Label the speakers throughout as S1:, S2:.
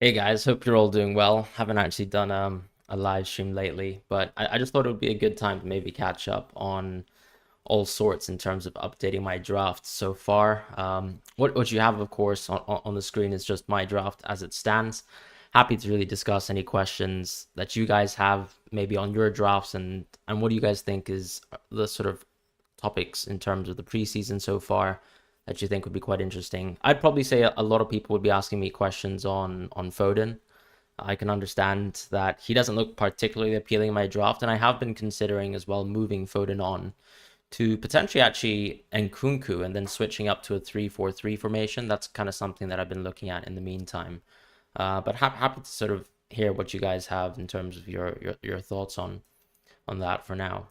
S1: Hey guys, hope you're all doing well. Haven't actually done a live stream lately, but I just thought it would be a good time to maybe catch up on all sorts in terms of updating my draft so far. What you have, of course, on the screen is just my draft as it stands. Happy to really discuss any questions that you guys have maybe on your drafts and what do you guys think is the sort of topics in terms of the preseason so far that you think would be quite interesting. I'd probably say a lot of people would be asking me questions on Foden. I can understand that he doesn't look particularly appealing in my draft, and I have been considering as well moving Foden on to potentially actually Nkunku and then switching up to a 3-4-3 formation. That's kind of something that I've been looking at in the meantime. But happy to sort of hear what you guys have in terms of your thoughts on that for now.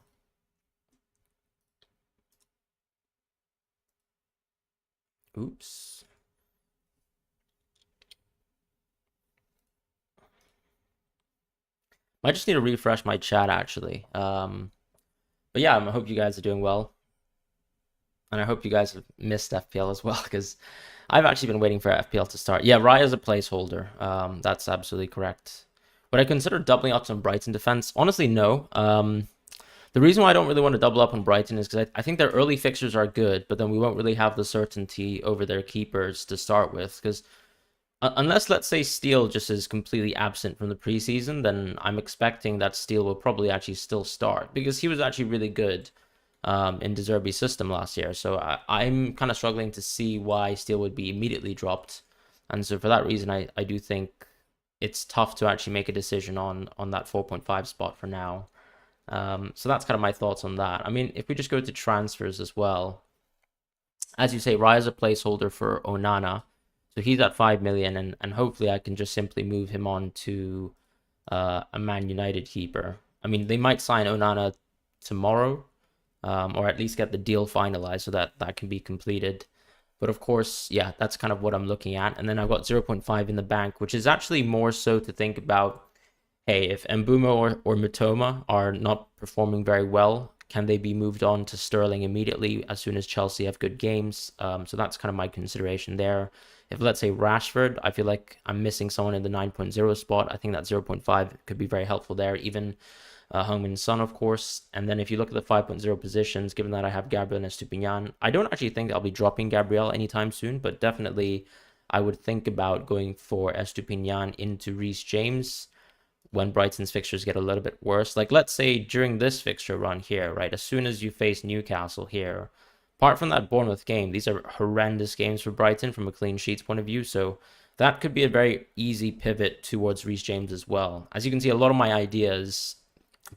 S1: Oops. I just need to refresh my chat actually. But yeah, I hope you guys are doing well, and I hope you guys have missed FPL as well because I've actually been waiting for FPL to start. Yeah, Raya's a placeholder. That's absolutely correct. Would I consider doubling up on Brighton defense? Honestly, no. The reason why I don't really want to double up on Brighton is because I think their early fixtures are good, but then we won't really have the certainty over their keepers to start with. Because unless, let's say, Steele just is completely absent from the preseason, then I'm expecting that Steele will probably actually still start because he was actually really good in De Zerbi's system last year. So I'm kind of struggling to see why Steele would be immediately dropped. And so for that reason, I do think it's tough to actually make a decision on that 4.5 spot for now. So that's kind of my thoughts on that. I mean, if we just go to transfers as well, as you say, Raya's a placeholder for Onana. So he's at 5 million, and hopefully I can just simply move him on to a Man United keeper. I mean, they might sign Onana tomorrow, or at least get the deal finalized so that that can be completed. But of course, yeah, that's kind of what I'm looking at. And then I've got 0.5 in the bank, which is actually more so to think about, hey, if Mbumo or Mitoma are not performing very well, can they be moved on to Sterling immediately as soon as Chelsea have good games? So that's kind of my consideration there. If, let's say, Rashford, I feel like I'm missing someone in the 9.0 spot. I think that 0.5 could be very helpful there. Even Heung-Min Son, of course. And then if you look at the 5.0 positions, given that I have Gabriel and Estupiñán, I don't actually think I'll be dropping Gabriel anytime soon, but definitely I would think about going for Estupiñán into Reece James when Brighton's fixtures get a little bit worse. Like, let's say during this fixture run here, right, as soon as you face Newcastle here, apart from that Bournemouth game, these are horrendous games for Brighton from a clean sheets point of view. So that could be a very easy pivot towards Reece James as well. As you can see, a lot of my ideas,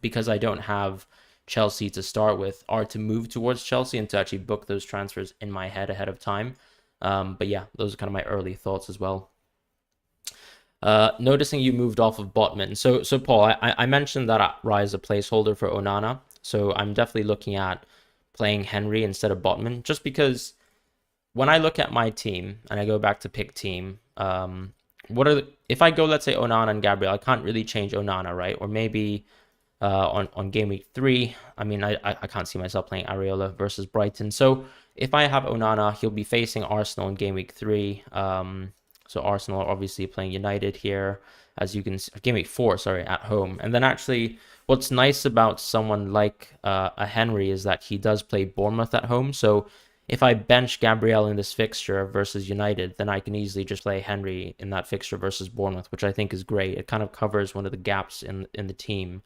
S1: because I don't have Chelsea to start with, are to move towards Chelsea and to actually book those transfers in my head ahead of time. But yeah, those are kind of my early thoughts as well. Noticing you moved off of Botman. So Paul, I mentioned that Rise a placeholder for Onana. So I'm definitely looking at playing Henry instead of Botman, just because when I look at my team and I go back to pick team, if I go, let's say, Onana and Gabriel, I can't really change Onana, right? Or maybe on game week 3, I mean, I can't see myself playing Areola versus Brighton. So if I have Onana, he'll be facing Arsenal in game week 3. So Arsenal are obviously playing United here, as you can see, game week 4, sorry, at home. And then actually, what's nice about someone like a Henry is that he does play Bournemouth at home. So if I bench Gabriel in this fixture versus United, then I can easily just play Henry in that fixture versus Bournemouth, which I think is great. It kind of covers one of the gaps in the team.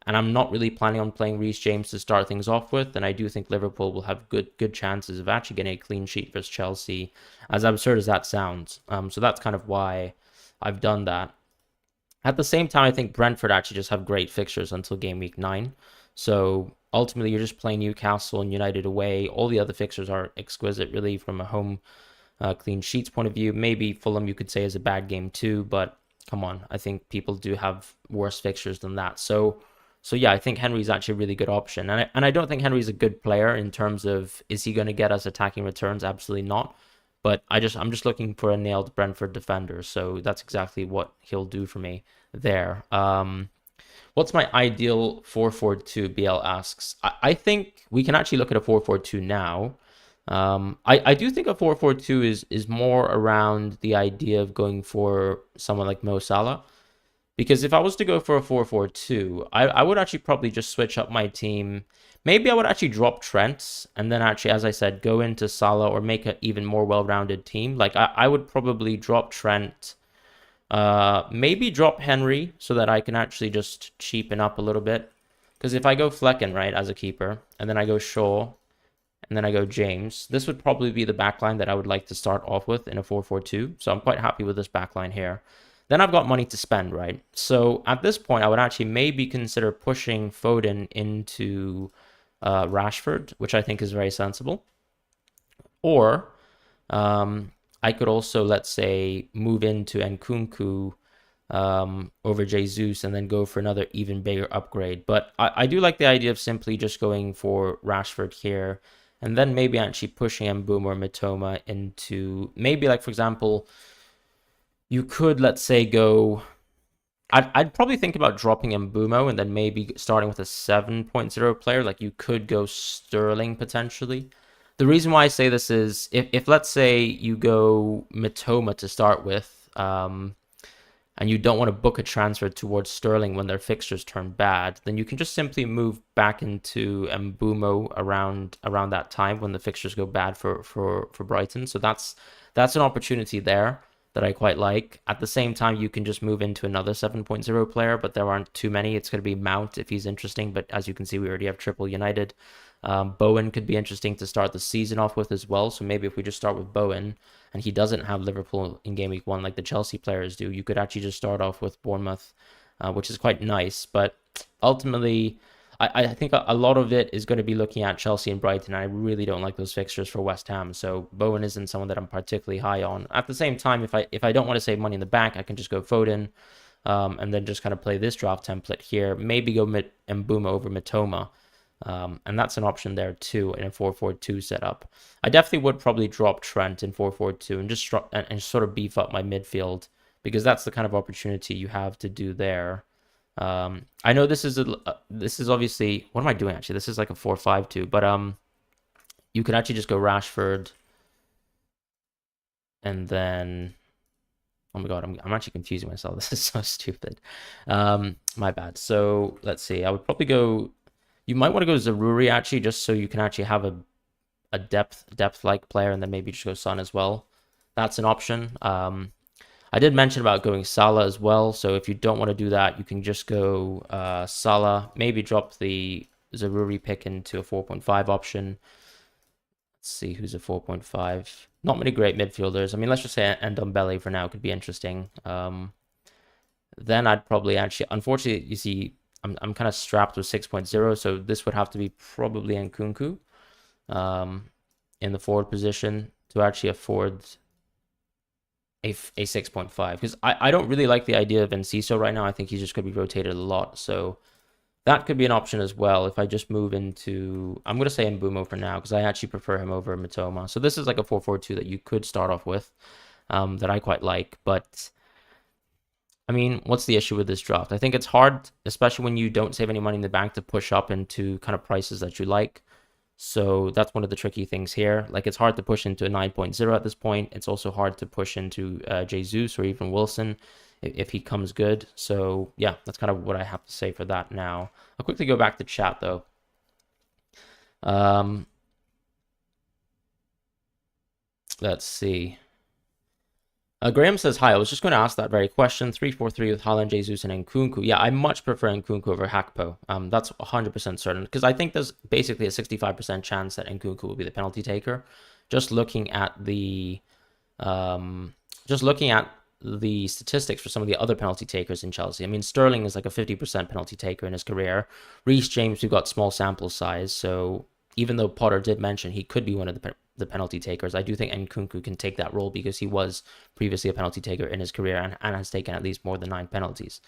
S1: And I'm not really planning on playing Reece James to start things off with. And I do think Liverpool will have good chances of actually getting a clean sheet versus Chelsea, as absurd as that sounds. So that's kind of why I've done that. At the same time, I think Brentford actually just have great fixtures until game week 9. So ultimately, you're just playing Newcastle and United away. All the other fixtures are exquisite, really, from a home clean sheets point of view. Maybe Fulham, you could say, is a bad game too. But come on, I think people do have worse fixtures than that. So yeah, I think Henry's actually a really good option. And I don't think Henry's a good player in terms of, is he going to get us attacking returns? Absolutely not. But I'm just looking for a nailed Brentford defender. So that's exactly what he'll do for me there. What's my ideal 4-4-2? BL asks. I think we can actually look at a 4-4-2 now. I do think a 4-4-2 is more around the idea of going for someone like Mo Salah. Because if I was to go for a 4-4-2, I would actually probably just switch up my team. Maybe I would actually drop Trent and then actually, as I said, go into Salah or make an even more well-rounded team. Like I would probably drop Trent, maybe drop Henry so that I can actually just cheapen up a little bit. Because if I go Flecken, right, as a keeper, and then I go Shaw, and then I go James, this would probably be the backline that I would like to start off with in a 4-4-2. So I'm quite happy with this backline here. Then I've got money to spend, right? So at this point, I would actually maybe consider pushing Foden into Rashford, which I think is very sensible. Or I could also, let's say, move into Nkunku over Jesus and then go for another even bigger upgrade. But I do like the idea of simply just going for Rashford here and then maybe actually pushing Mbeumo or Mitoma into maybe, like, for example, you could, let's say, go... I'd probably think about dropping Mbeumo and then maybe starting with a 7.0 player. Like, you could go Sterling potentially. The reason why I say this is if let's say you go Mitoma to start with, and you don't want to book a transfer towards Sterling when their fixtures turn bad, then you can just simply move back into Mbeumo around that time when the fixtures go bad for Brighton. So that's an opportunity there that I quite like. At the same time, you can just move into another 7.0 player, but there aren't too many. It's going to be Mount if he's interesting, but as you can see, we already have triple United. Bowen could be interesting to start the season off with as well. So maybe if we just start with Bowen and he doesn't have Liverpool in game week 1 like the Chelsea players do, you could actually just start off with Bournemouth, which is quite nice. But ultimately, I think a lot of it is going to be looking at Chelsea and Brighton. I really don't like those fixtures for West Ham. So Bowen isn't someone that I'm particularly high on. At the same time, if I don't want to save money in the bank, I can just go Foden and then just kind of play this draft template here. Maybe go Mbeumo over Mitoma. And that's an option there too in a 4-4-2 setup. I definitely would probably drop Trent in 4-4-2 and just and sort of beef up my midfield because that's the kind of opportunity you have to do there. I know this is obviously, what am I doing actually? This is like a 4-5-2, but you could actually just go Rashford and then, oh my god, I'm actually confusing myself. This is so stupid. My bad. So let's see. I would probably go. You might want to go Zaruri actually, just so you can actually have a depth-like player, and then maybe just go Son as well. That's an option. I did mention about going Salah as well, so if you don't want to do that, you can just go Salah. Maybe drop the Zaruri pick into a 4.5 option. Let's see who's a 4.5. Not many great midfielders. I mean, let's just say Ndombele for now could be interesting. Then I'd probably actually, unfortunately, you see, I'm kind of strapped with 6.0, so this would have to be probably Nkunku in the forward position to actually afford a 6.5. Because I don't really like the idea of Enciso right now. I think he's just going to be rotated a lot, so that could be an option as well. If I just move into, I'm going to say Mbeumo for now, because I actually prefer him over Mitoma. So this is like a 4-4-2 that you could start off with that I quite like, but... I mean, what's the issue with this draft? I think it's hard, especially when you don't save any money in the bank, to push up into kind of prices that you like. So that's one of the tricky things here. Like, it's hard to push into a 9.0 at this point. It's also hard to push into Jesus or even Wilson if he comes good. So yeah, that's kind of what I have to say for that now. I'll quickly go back to chat though. Let's see. Graham says, hi, I was just going to ask that very question. 3-4-3 with Haaland, Jesus, and Nkunku. Yeah, I much prefer Nkunku over Hakpo. That's 100% certain. Because I think there's basically a 65% chance that Nkunku will be the penalty taker. Just looking at the statistics for some of the other penalty takers in Chelsea. I mean, Sterling is like a 50% penalty taker in his career. Reece James, we've got small sample size. So even though Potter did mention he could be one of the penalty takers, I do think Nkunku can take that role because he was previously a penalty taker in his career and has taken at least more than 9 penalties.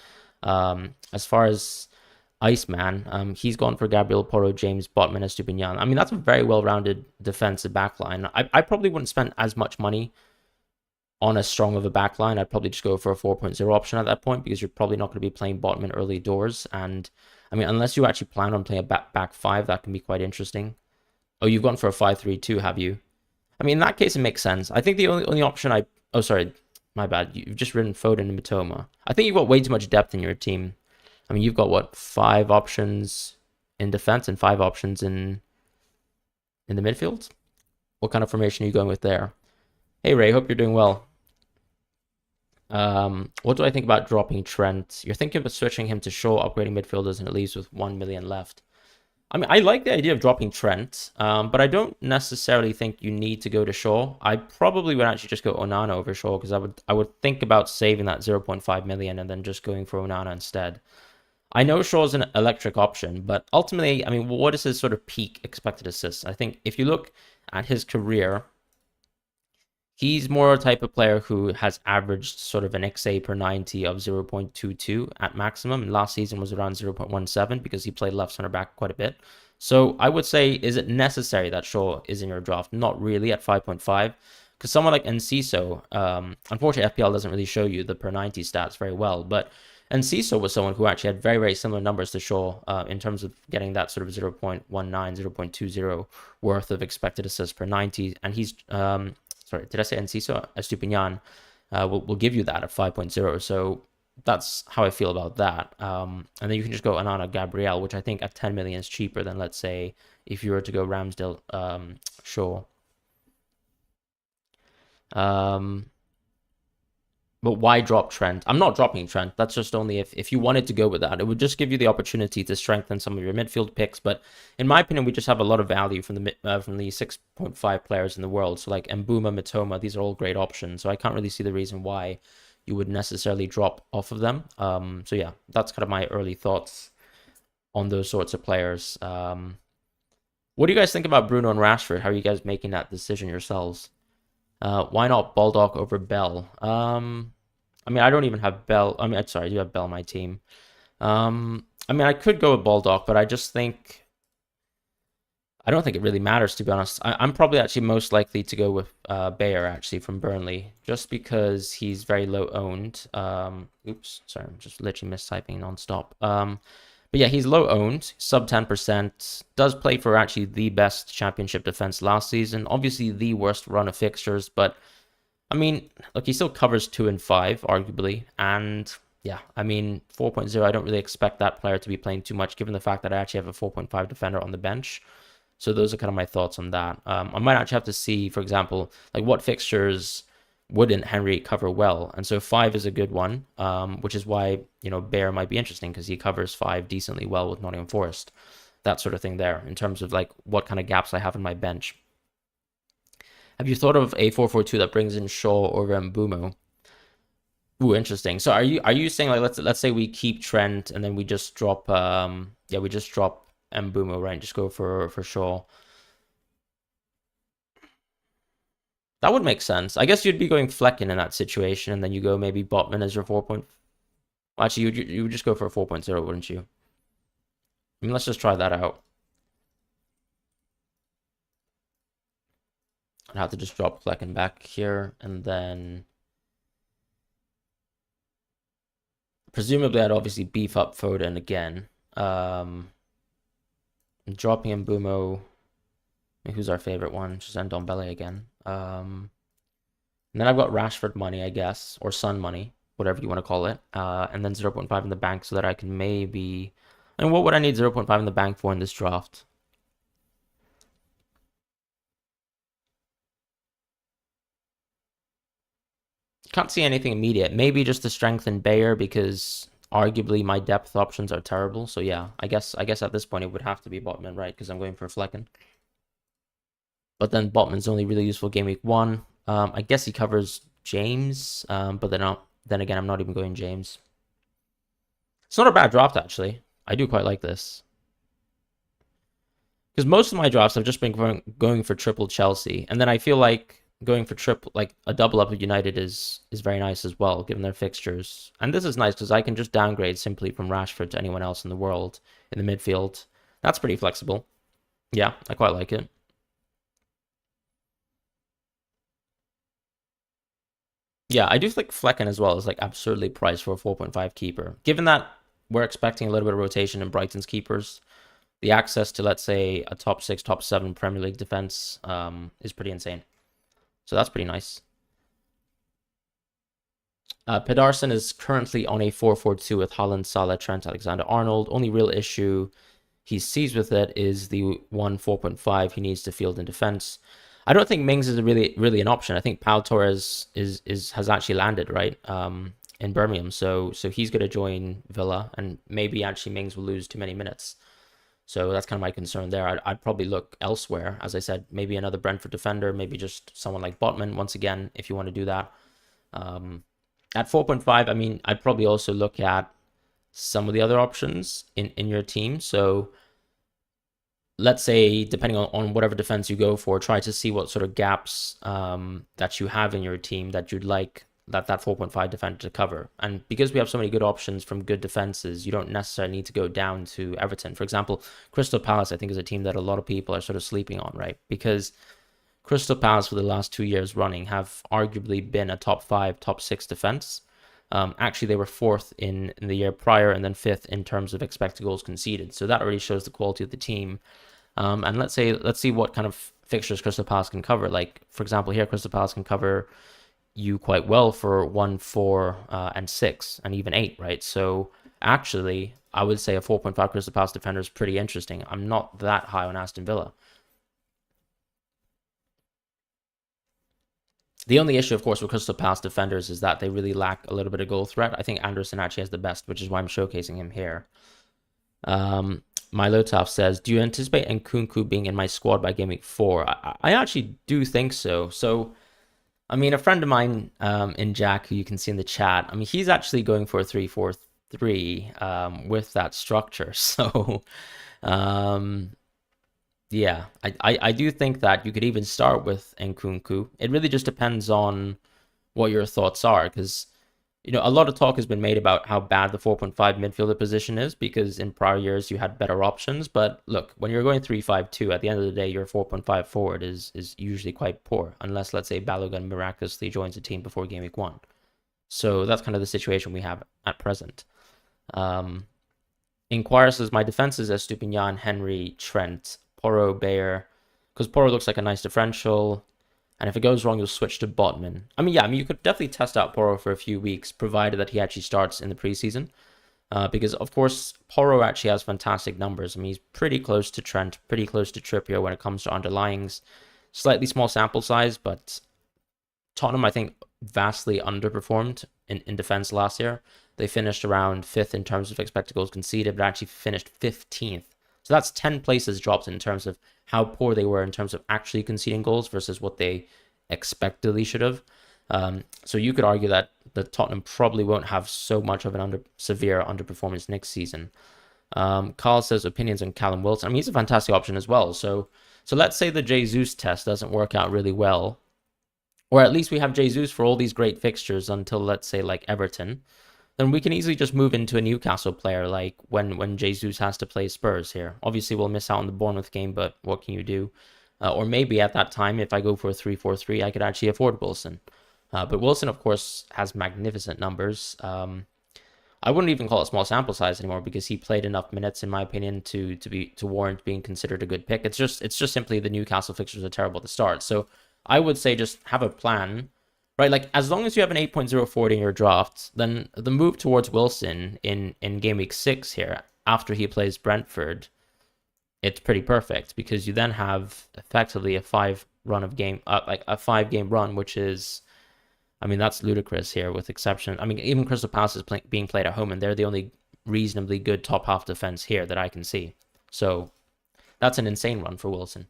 S1: As far as Iceman, he's gone for Gabriel, Porro, James, Botman, and Stupinian. I mean, that's a very well-rounded defensive backline. I probably wouldn't spend as much money on as strong of a backline. I'd probably just go for a 4.0 option at that point because you're probably not going to be playing Botman early doors. And I mean, unless you actually plan on playing a back 5, that can be quite interesting. Oh, you've gone for a 5-3-2, have you? I mean, in that case, it makes sense. I think the only option I... Oh, sorry. My bad. You've just written Foden and Mitoma. I think you've got way too much depth in your team. I mean, you've got, what, 5 options in defense and 5 options in the midfield? What kind of formation are you going with there? Hey, Ray. Hope you're doing well. What do I think about dropping Trent? You're thinking about switching him to Shaw, upgrading midfielders, and it leaves with 1 million left. I mean, I like the idea of dropping Trent, but I don't necessarily think you need to go to Shaw. I probably would actually just go Onana over Shaw because I would think about saving that 0.5 million and then just going for Onana instead. I know Shaw's an electric option, but ultimately, I mean, what is his sort of peak expected assists? I think if you look at his career, he's more a type of player who has averaged sort of an XA per 90 of 0.22 at maximum. And last season was around 0.17 because he played left center back quite a bit. So I would say, is it necessary that Shaw is in your draft? Not really at 5.5. Because someone like Enciso, unfortunately FPL doesn't really show you the per 90 stats very well. But Enciso was someone who actually had very, very similar numbers to Shaw in terms of getting that sort of 0.19, 0.20 worth of expected assists per 90. And he's... sorry, did I say Enciso? Estupinian will give you that at 5.0. So that's how I feel about that. And then you can just go Onana Gabriel, which I think at 10 million is cheaper than, let's say, if you were to go Ramsdale Shaw. But why drop Trent? I'm not dropping Trent. That's just only if you wanted to go with that. It would just give you the opportunity to strengthen some of your midfield picks. But in my opinion, we just have a lot of value from the 6.5 players in the world. So like Mbuma, Mitoma, these are all great options. So I can't really see the reason why you would necessarily drop off of them. So yeah, that's kind of my early thoughts on those sorts of players. What do you guys think about Bruno and Rashford? How are you guys making that decision yourselves? Why not Baldock over Bell? I mean, I don't even have Bell. I mean, sorry, I do have Bell on my team. I mean, I could go with Baldock, but I just think... I don't think it really matters, to be honest. I'm probably actually most likely to go with Bayer, actually, from Burnley, just because he's very low owned. Oops, sorry, I'm just literally mistyping nonstop. But yeah, he's low owned, sub 10%, does play for actually the best championship defense last season. Obviously the worst run of fixtures, but I mean, look, he still covers 2 and 5, arguably. And yeah, I mean, 4.0, I don't really expect that player to be playing too much, given the fact that I actually have a 4.5 defender on the bench. So those are kind of my thoughts on that. I might actually have to see, for example, like what fixtures wouldn't Henry cover well, and so 5 is a good one, which is why, you know, Bear might be interesting because he covers 5 decently well with Nottingham Forest, that sort of thing there in terms of like what kind of gaps I have in my bench. Have you thought of a 4-4-2 that brings in Shaw over Mbeumo? Ooh, interesting. So are you saying like let's say we keep Trent and then we just drop we just drop Mbeumo, right? Just go for Shaw. That would make sense. I guess you'd be going Flecken in that situation, and then you go maybe Botman as your 4. Actually, you would just go for a 4.0, wouldn't you? I mean, let's just try that out. I'd have to just drop Flecken back here, and then presumably I'd obviously beef up Foden again. Dropping Mbeumo. Who's our favorite one? Just Ndombele again. And then I've got Rashford money, I guess, or Son money, whatever you want to call it. And then 0.5 in the bank so that I can maybe... I mean, what would I need 0.5 in the bank for in this draft? Can't see anything immediate. Maybe just to strengthen Bayer because arguably my depth options are terrible. So yeah, I guess at this point it would have to be Botman, right? Because I'm going for Flecken. But then Botman's only really useful game week 1. I guess he covers James, but then again, I'm not even going James. It's not a bad draft, actually. I do quite like this. Because most of my drafts have just been going for triple Chelsea. And then I feel like going for triple, like a double up of United is very nice as well, given their fixtures. And this is nice because I can just downgrade simply from Rashford to anyone else in the world in the midfield. That's pretty flexible. Yeah, I quite like it. Yeah, I do think Flecken as well is like absurdly priced for a 4.5 keeper. Given that we're expecting a little bit of rotation in Brighton's keepers, the access to, let's say, a top 6, top 7 Premier League defense is pretty insane. So that's pretty nice. Pedersen is currently on a 4-4-2 with Haaland, Salah, Trent Alexander-Arnold. Only real issue he sees with it is the 4.5 he needs to field in defense. I don't think Mings is really an option. I think Pau Torres has actually landed right in Birmingham, so he's going to join Villa, and maybe actually Mings will lose too many minutes. So that's kind of my concern there. I'd probably look elsewhere, as I said, maybe another Brentford defender, maybe just someone like Botman once again if you want to do that. At 4.5, I mean, I'd probably also look at some of the other options in your team. So let's say, depending on whatever defense you go for, try to see what sort of gaps that you have in your team that you'd like that 4.5 defender to cover. And because we have so many good options from good defenses, you don't necessarily need to go down to Everton. For example, Crystal Palace, I think, is a team that a lot of people are sort of sleeping on, right? Because Crystal Palace for the last 2 years running have arguably been a top 5, top 6 defense. Actually, they were 4th in the year prior and then 5th in terms of expected goals conceded. So that already shows the quality of the team. And let's see what kind of fixtures Crystal Palace can cover. Like, for example, here, Crystal Palace can cover you quite well for 1, 4, and 6, and even 8, right? So actually, I would say a 4.5 Crystal Palace defender is pretty interesting. I'm not that high on Aston Villa. The only issue, of course, with Crystal Palace defenders is that they really lack a little bit of goal threat. I think Anderson actually has the best, which is why I'm showcasing him here. Milotov says, do you anticipate Nkunku being in my squad by game week 4? I actually do think so. So, I mean, a friend of mine in Jack, who you can see in the chat, I mean, he's actually going for a 3-4-3 with that structure. So, yeah, I do think that you could even start with Nkunku. It really just depends on what your thoughts are, because a lot of talk has been made about how bad the 4.5 midfielder position is, because in prior years you had better options. But look, when you're going 3-5-2, at the end of the day, your 4.5 forward is usually quite poor, unless, let's say, Balogun miraculously joins the team before game week 1. So that's kind of the situation we have at present. Inquire says, my defense is Estupinian, Henry, Trent, Porro, Bayer, because Porro looks like a nice differential. And if it goes wrong, you'll switch to Botman. I mean, you could definitely test out Porro for a few weeks, provided that he actually starts in the preseason. Because, of course, Porro actually has fantastic numbers. I mean, he's pretty close to Trent, pretty close to Trippier when it comes to underlyings. Slightly small sample size, but Tottenham, I think, vastly underperformed in defense last year. They finished around 5th in terms of expected goals conceded, but actually finished 15th. So that's 10 places dropped in terms of how poor they were in terms of actually conceding goals versus what they expectedly should have. So you could argue that the Tottenham probably won't have so much of an severe underperformance next season. Carl says opinions on Callum Wilson. I mean, he's a fantastic option as well. So let's say the Jesus test doesn't work out really well, or at least we have Jesus for all these great fixtures until, let's say, like Everton. Then we can easily just move into a Newcastle player, like when Jesus has to play Spurs here. Obviously, we'll miss out on the Bournemouth game, but what can you do? Or maybe at that time, if I go for a 3-4-3, I could actually afford Wilson. But Wilson, of course, has magnificent numbers. I wouldn't even call it small sample size anymore, because he played enough minutes, in my opinion, to warrant being considered a good pick. It's just simply the Newcastle fixtures are terrible at the start. So I would say just have a plan. Right, like as long as you have an 8.0 forward in your draft, then the move towards Wilson in game week 6 here, after he plays Brentford, it's pretty perfect, because you then have effectively a 5-game run, which is, I mean, that's ludicrous here with exception. I mean, even Crystal Palace is being played at home, and they're the only reasonably good top half defense here that I can see. So that's an insane run for Wilson.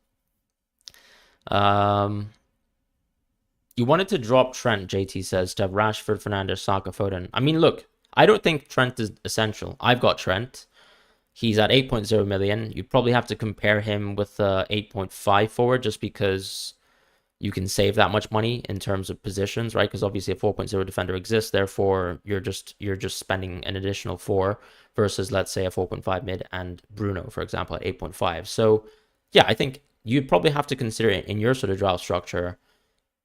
S1: You wanted to drop Trent, JT says, to have Rashford, Fernandes, Saka, Foden. I mean, look, I don't think Trent is essential. I've got Trent. He's at 8.0 million. You probably have to compare him with the 8.5 forward, just because you can save that much money in terms of positions, right? Because obviously a 4.0 defender exists. Therefore, you're just spending an additional 4 versus, let's say, a 4.5 mid and Bruno, for example, at 8.5. So, yeah, I think you'd probably have to consider it in your sort of draft structure,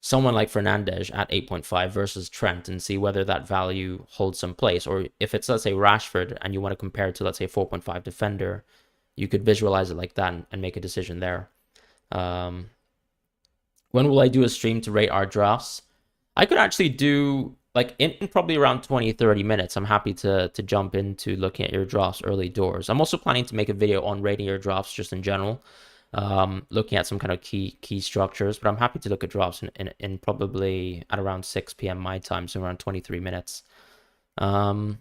S1: someone like Fernandes at 8.5 versus Trent, and see whether that value holds some place. Or if it's, let's say, Rashford and you want to compare it to, let's say, a 4.5 defender, you could visualize it like that and make a decision there. When will I do a stream to rate our drafts? I could actually do like in probably around 20-30 minutes. I'm happy to jump into looking at your drafts early doors. I'm also planning to make a video on rating your drafts just in general, looking at some kind of key structures. But I'm happy to look at drafts in probably at around 6 p.m. my time, so around 23 minutes. Estupinian,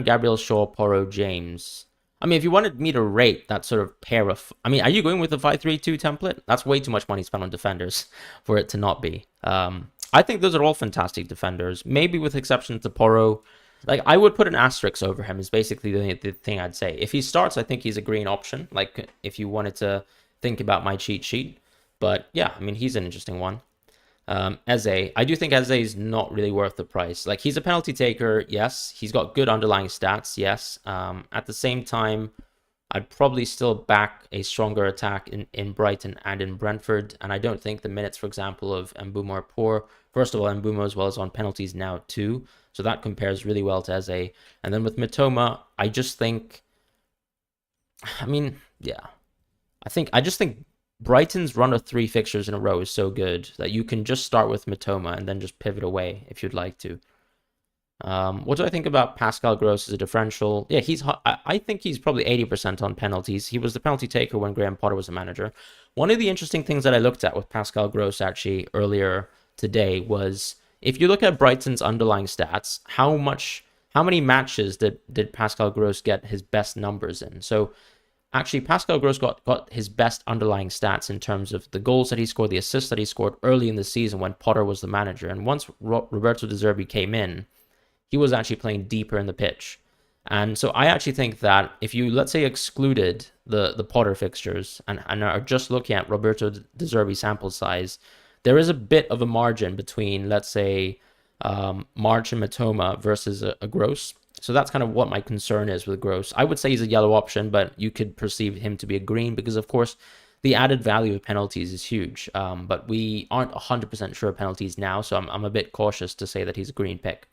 S1: Gabriel Shaw, Porro, James. I mean, if you wanted me to rate that sort of pair of... I mean, are you going with the 5-3-2 template? That's way too much money spent on defenders for it to not be. I think those are all fantastic defenders, maybe with exception to Porro. Like, I would put an asterisk over him is basically the thing I'd say. If he starts, I think he's a green option, like if you wanted to think about my cheat sheet. But yeah, I mean, he's an interesting one. Eze, I do think Eze is not really worth the price. Like, he's a penalty taker, yes. He's got good underlying stats, yes. At the same time, I'd probably still back a stronger attack in Brighton and in Brentford. And I don't think the minutes, for example, of Mbeumo are poor. First of all, Mbeumo as well is on penalties now too. So that compares really well to Eze. And then with Mitoma, I just think... I mean, yeah. I just think Brighton's run of 3 fixtures in a row is so good that you can just start with Mitoma and then just pivot away if you'd like to. What do I think about Pascal Gross as a differential? Yeah, I think he's probably 80% on penalties. He was the penalty taker when Graham Potter was a manager. One of the interesting things that I looked at with Pascal Gross actually earlier today was, if you look at Brighton's underlying stats, how many matches did Pascal Gross get his best numbers in? So actually, Pascal Gross got his best underlying stats in terms of the goals that he scored, the assists that he scored early in the season when Potter was the manager. And once Roberto De Zerbi came in, he was actually playing deeper in the pitch. And so I actually think that if you, let's say, excluded the Potter fixtures and are just looking at Roberto De Zerbi sample size, there is a bit of a margin between, let's say, March and Mitoma versus a Gross. So that's kind of what my concern is with Gross. I would say he's a yellow option, but you could perceive him to be a green because, of course, the added value of penalties is huge. But we aren't 100% sure of penalties now, so I'm a bit cautious to say that he's a green pick.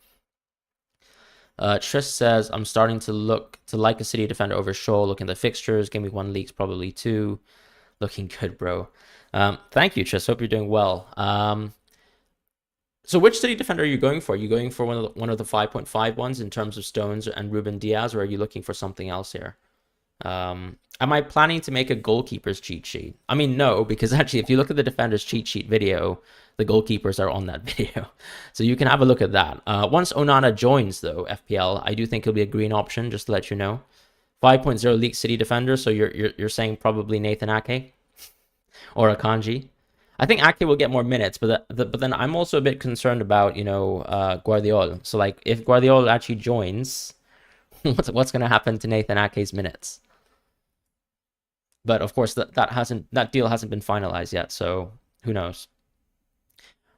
S1: Tris says, I'm starting to like a City defender over Shaw. Looking at the fixtures, Gameweek 1 leaks probably 2. Looking good, bro. Thank you, Tris. Hope you're doing well. So which City defender are you going for? Are you going for one of the 5.5 ones in terms of Stones and Ruben Diaz, or are you looking for something else here? Am I planning to make a goalkeeper's cheat sheet? I mean, no, because actually, if you look at the defender's cheat sheet video, the goalkeepers are on that video. So you can have a look at that. Once Onana joins, though, FPL, I do think he'll be a green option, just to let you know. 5.0 league City defender, so you're saying probably Nathan Ake or Akanji. I think Ake will get more minutes, but then I'm also a bit concerned about, Guardiola. So, like, if Guardiola actually joins, what's going to happen to Nathan Ake's minutes? But of course, that deal hasn't been finalized yet, so who knows?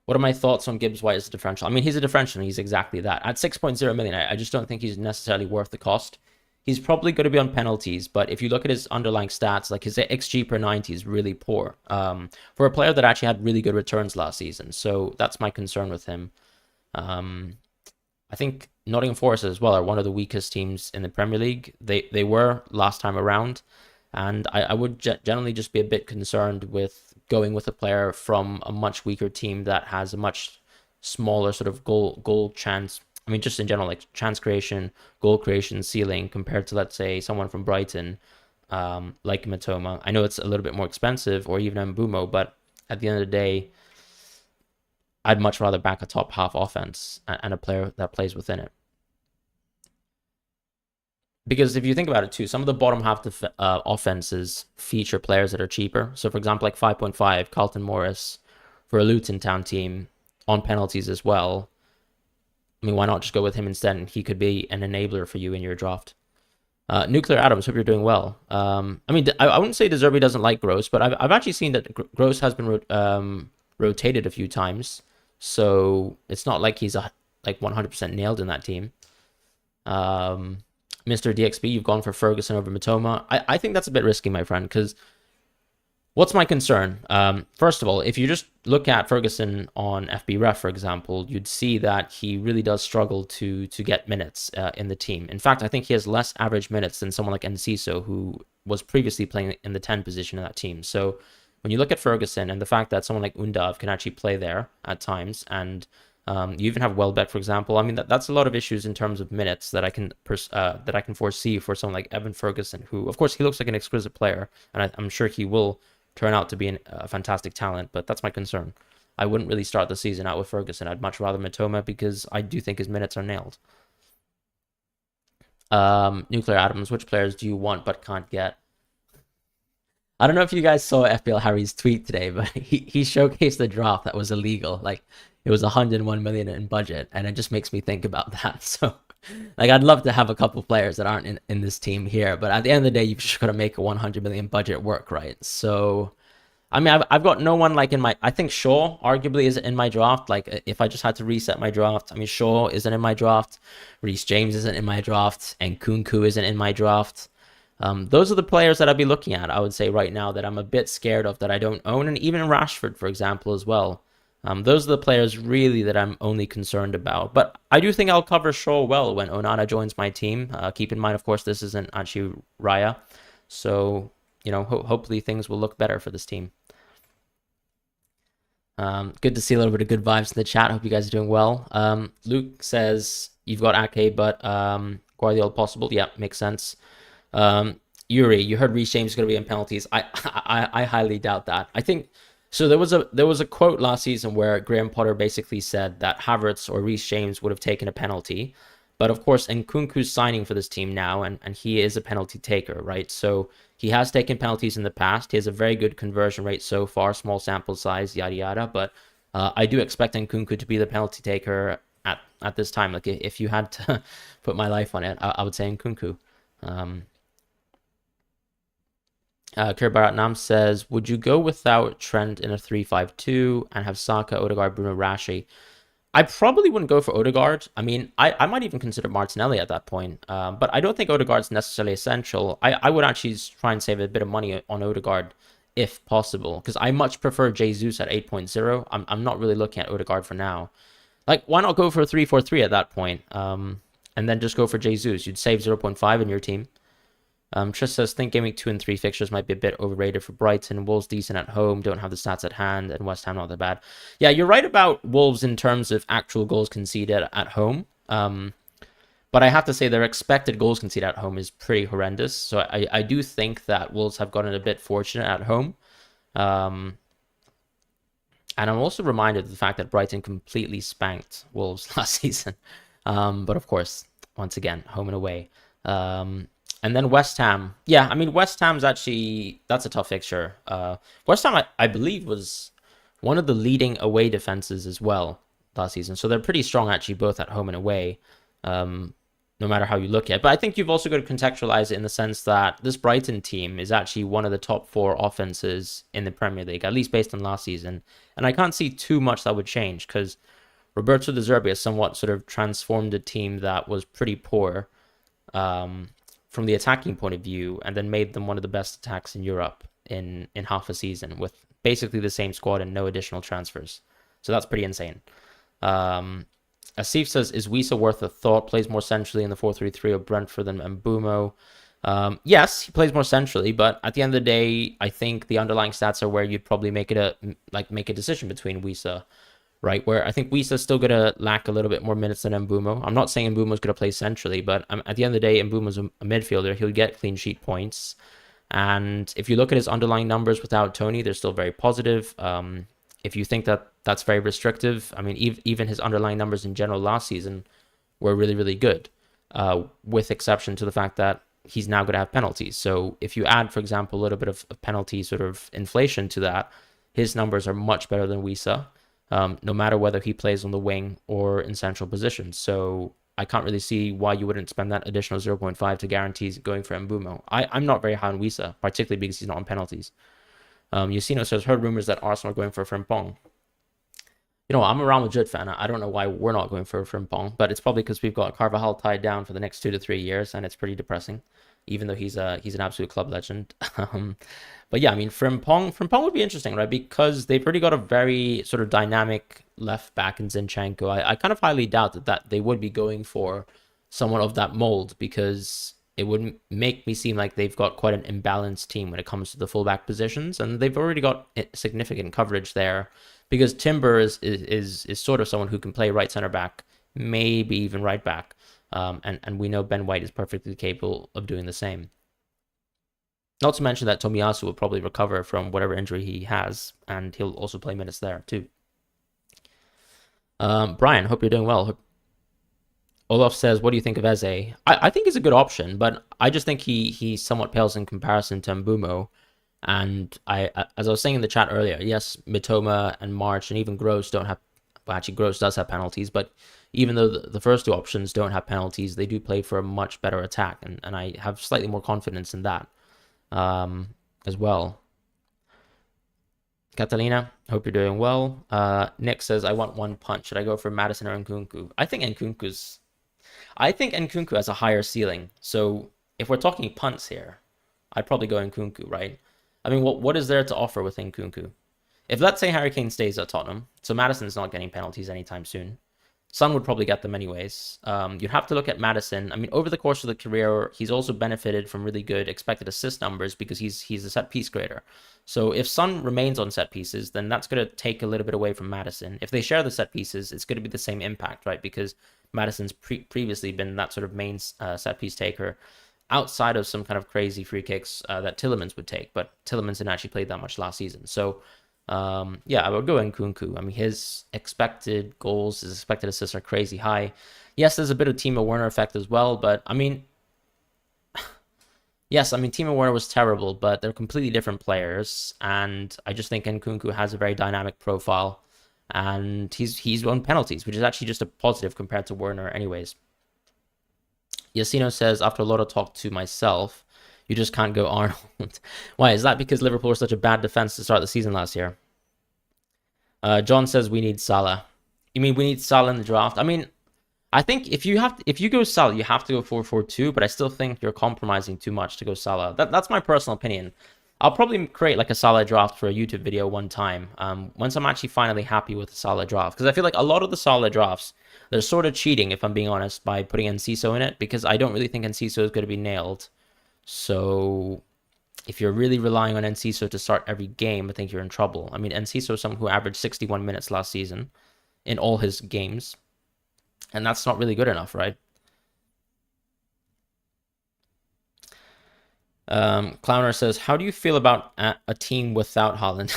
S1: What are my thoughts on Gibbs White as a differential? I mean, he's a differential, and he's exactly that. At 6.0 million, I just don't think he's necessarily worth the cost. He's probably going to be on penalties, but if you look at his underlying stats, like his XG per 90 is really poor for a player that actually had really good returns last season. So that's my concern with him. I think Nottingham Forest as well are one of the weakest teams in the Premier League. They were last time around, and I would generally just be a bit concerned with going with a player from a much weaker team that has a much smaller sort of goal chance. I mean, just in general, like chance creation, goal creation, ceiling, compared to, let's say, someone from Brighton, like Mitoma. I know it's a little bit more expensive, or even Mbeumo, but at the end of the day, I'd much rather back a top half offense and a player that plays within it. Because if you think about it too, some of the bottom half offenses feature players that are cheaper. So, for example, like 5.5, Carlton Morris for a Luton Town team on penalties as well. I mean, why not just go with him instead? He could be an enabler for you in your draft. Nuclear Adams, hope you're doing well. I mean, I wouldn't say De Zerbi doesn't like Gross, but I've actually seen that Gross has been rotated a few times. So it's not like he's like 100% nailed in that team. Mr. DXB, you've gone for Ferguson over Mitoma. I think that's a bit risky, my friend, because what's my concern? First of all, if you just look at Ferguson on FBref, for example, you'd see that he really does struggle to get minutes in the team. In fact, I think he has less average minutes than someone like Enciso, who was previously playing in the 10 position in that team. So when you look at Ferguson and the fact that someone like Undav can actually play there at times, and you even have Welbeck, for example. I mean, that's a lot of issues in terms of minutes that I can foresee for someone like Evan Ferguson, who, of course, he looks like an exquisite player, and I'm sure he will turn out to be a fantastic talent. But that's my concern. I wouldn't really start the season out with Ferguson. I'd much rather Mitoma because I do think his minutes are nailed. Nuclear Atoms, which players do you want but can't get? I don't know if you guys saw FPL Harry's tweet today, but he showcased a draft that was illegal. Like, it was 101 million in budget, and it just makes me think about that. So, like, I'd love to have a couple players that aren't in this team here, but at the end of the day, you've just got to make a 100 million budget work, right? So, I mean, I've got no one like in my. I think Shaw arguably is in my draft. Like, if I just had to reset my draft, I mean, Shaw isn't in my draft, Reece James isn't in my draft, and Nkunku isn't in my draft. Those are the players that I'd be looking at, I would say, right now that I'm a bit scared of that I don't own, and even Rashford, for example, as well. Those are the players really that I'm only concerned about. But I do think I'll cover Shaw well when Onana joins my team. Keep in mind, of course, this isn't actually Raya. So, hopefully things will look better for this team. Good to see a little bit of good vibes in the chat. Hope you guys are doing well. Luke says, you've got Ake, but Guardiola possible. Yeah, makes sense. Yuri, you heard Reece James is going to be in penalties. I highly doubt that. I think so. There was a quote last season where Graham Potter basically said that Havertz or Reece James would have taken a penalty, but of course Nkunku's signing for this team now, and he is a penalty taker, right? So he has taken penalties in the past. He has a very good conversion rate so far, small sample size, yada yada. But I do expect Nkunku to be the penalty taker at this time. Like, if you had to put my life on it, I would say Nkunku. Kirbarat Nam says, would you go without Trent in a 3-5-2 and have Saka, Odegaard, Bruno, Rashi? I probably wouldn't go for Odegaard. I mean, I might even consider Martinelli at that point, but I don't think Odegaard's necessarily essential. I would actually try and save a bit of money on Odegaard if possible, because I much prefer Jesus at 8.0. I'm not really looking at Odegaard for now. Like, why not go for a 3-4-3 at that point, and then just go for Jesus? You'd save 0.5 in your team. Trish says, think Gameweek 2 and 3 fixtures might be a bit overrated for Brighton. Wolves decent at home, don't have the stats at hand, and West Ham not that bad. Yeah, you're right about Wolves in terms of actual goals conceded at home. But I have to say their expected goals conceded at home is pretty horrendous. So I do think that Wolves have gotten a bit fortunate at home. And I'm also reminded of the fact that Brighton completely spanked Wolves last season. But of course, once again, home and away. And then West Ham. Yeah, I mean, West Ham's actually, that's a tough fixture. West Ham, I believe, was one of the leading away defenses as well last season. So they're pretty strong, actually, both at home and away, no matter how you look at it. But I think you've also got to contextualize it in the sense that this Brighton team is actually one of the top 4 offenses in the Premier League, at least based on last season. And I can't see too much that would change because Roberto De Zerbi has somewhat sort of transformed a team that was pretty poor from the attacking point of view, and then made them one of the best attacks in Europe in half a season with basically the same squad and no additional transfers. So that's pretty insane. Asif says, is Wisa worth a thought? Plays more centrally in the 4-3-3 of Brentford than Mbumo. Yes, he plays more centrally, but at the end of the day, I think the underlying stats are where you'd probably make a decision between Wisa, right? Where I think Wisa's still going to lack a little bit more minutes than Mbumo. I'm not saying Mbumo's going to play centrally, but at the end of the day, Mbumo's a midfielder. He'll get clean sheet points. And if you look at his underlying numbers without Tony, they're still very positive. If you think that that's very restrictive, I mean, even his underlying numbers in general last season were really, really good, with exception to the fact that he's now going to have penalties. So if you add, for example, a little bit of penalty sort of inflation to that, his numbers are much better than Wisa. No matter whether he plays on the wing or in central positions. So I can't really see why you wouldn't spend that additional 0.5 to guarantee going for Mbumo. I'm not very high on Wisa, particularly because he's not on penalties. Yusino says, heard rumors that Arsenal are going for Frimpong. I'm a Real Madrid fan. I don't know why we're not going for Frimpong, but it's probably because we've got Carvajal tied down for the next 2 to 3 years, and it's pretty depressing, even though he's an absolute club legend. But yeah, I mean, Frimpong would be interesting, right? Because they've already got a very sort of dynamic left back in Zinchenko. I kind of highly doubt that they would be going for someone of that mold because it would make me seem like they've got quite an imbalanced team when it comes to the fullback positions, and they've already got significant coverage there because Timber is sort of someone who can play right center back, maybe even right back, and we know Ben White is perfectly capable of doing the same. Not to mention that Tomiyasu will probably recover from whatever injury he has, and he'll also play minutes there too. Brian, hope you're doing well. Olaf says, what do you think of Eze? I think he's a good option, but I just think he somewhat pales in comparison to Mbeumo. And as I was saying in the chat earlier, yes, Mitoma and March and even Gross don't have, well, actually Gross does have penalties, but even though the first two options don't have penalties, they do play for a much better attack, and I have slightly more confidence in that as well. Catalina, hope you're doing well. Nick says, I want one punch. Should I go for Maddison or Nkunku? I think Nkunku has a higher ceiling. So if we're talking punts here, I'd probably go Nkunku, right? I mean, what is there to offer with Nkunku? If let's say Harry Kane stays at Tottenham, so Maddison's not getting penalties anytime soon. Son would probably get them anyways. You'd have to look at Maddison. I mean, over the course of the career, he's also benefited from really good expected assist numbers because he's a set piece creator. So if Son remains on set pieces, then that's going to take a little bit away from Maddison. If they share the set pieces, it's going to be the same impact, right? Because Maddison's previously been that sort of main set piece taker outside of some kind of crazy free kicks that Tielemans would take. But Tielemans didn't actually play that much last season. So yeah, I would go Nkunku. I mean, his expected goals, his expected assists are crazy high. Yes, there's a bit of Timo Werner effect as well, but I mean, yes, I mean, Timo Werner was terrible, but they're completely different players, and I just think Nkunku has a very dynamic profile, and he's won penalties, which is actually just a positive compared to Werner anyways. Yasino says, after a lot of talk to myself, you just can't go Arnold. Why? Is that because Liverpool were such a bad defense to start the season last year? John says we need Salah. You mean we need Salah in the draft? I mean, I think if you go Salah, you have to go 4-4-2, but I still think you're compromising too much to go Salah. That's my personal opinion. I'll probably create like a Salah draft for a YouTube video one time, once I'm actually finally happy with the Salah draft. Because I feel like a lot of the Salah drafts, they're sort of cheating, if I'm being honest, by putting Enciso in it, because I don't really think Enciso is going to be nailed. So if you're really relying on Enciso to start every game, I think you're in trouble. I mean, Enciso is someone who averaged 61 minutes last season in all his games, and that's not really good enough, right? Clowner says, how do you feel about a team without Haaland?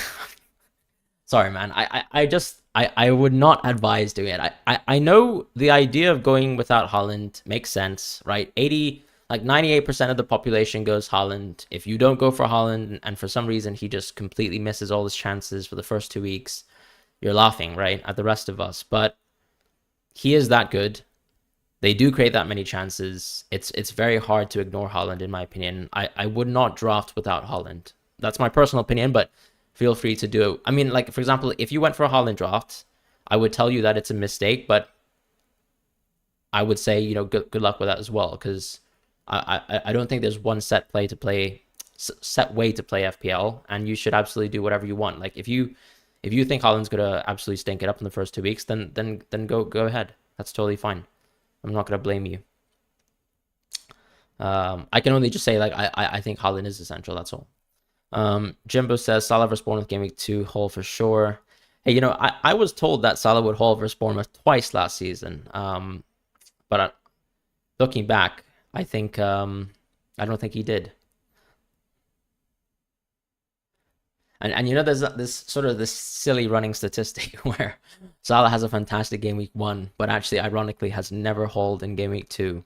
S1: Sorry, man. I would not advise doing it. I know the idea of going without Haaland makes sense, right? 98% of the population goes Haaland. If you don't go for Haaland and for some reason he just completely misses all his chances for the first 2 weeks, you're laughing, right, at the rest of us. But he is that good. They do create that many chances. It's very hard to ignore Haaland, in my opinion. I would not draft without Haaland. That's my personal opinion, but feel free to do it. I mean, like, for example, if you went for a Haaland draft, I would tell you that it's a mistake, but I would say, you know, good luck with that as well, because I don't think there's one set way to play FPL, and you should absolutely do whatever you want. Like, if you think Haaland's gonna absolutely stink it up in the first 2 weeks, then go ahead. That's totally fine. I'm not gonna blame you. I can only just say, like, I think Haaland is essential. That's all. Jimbo says Salah versus Bournemouth game week 2, Hull for sure. Hey, you know, I was told that Salah would Hull versus Bournemouth twice last season. But looking back, I think I don't think he did. And you know, there's this sort of this silly running statistic where Salah has a fantastic game week 1, but actually, ironically, has never hauled in game week 2.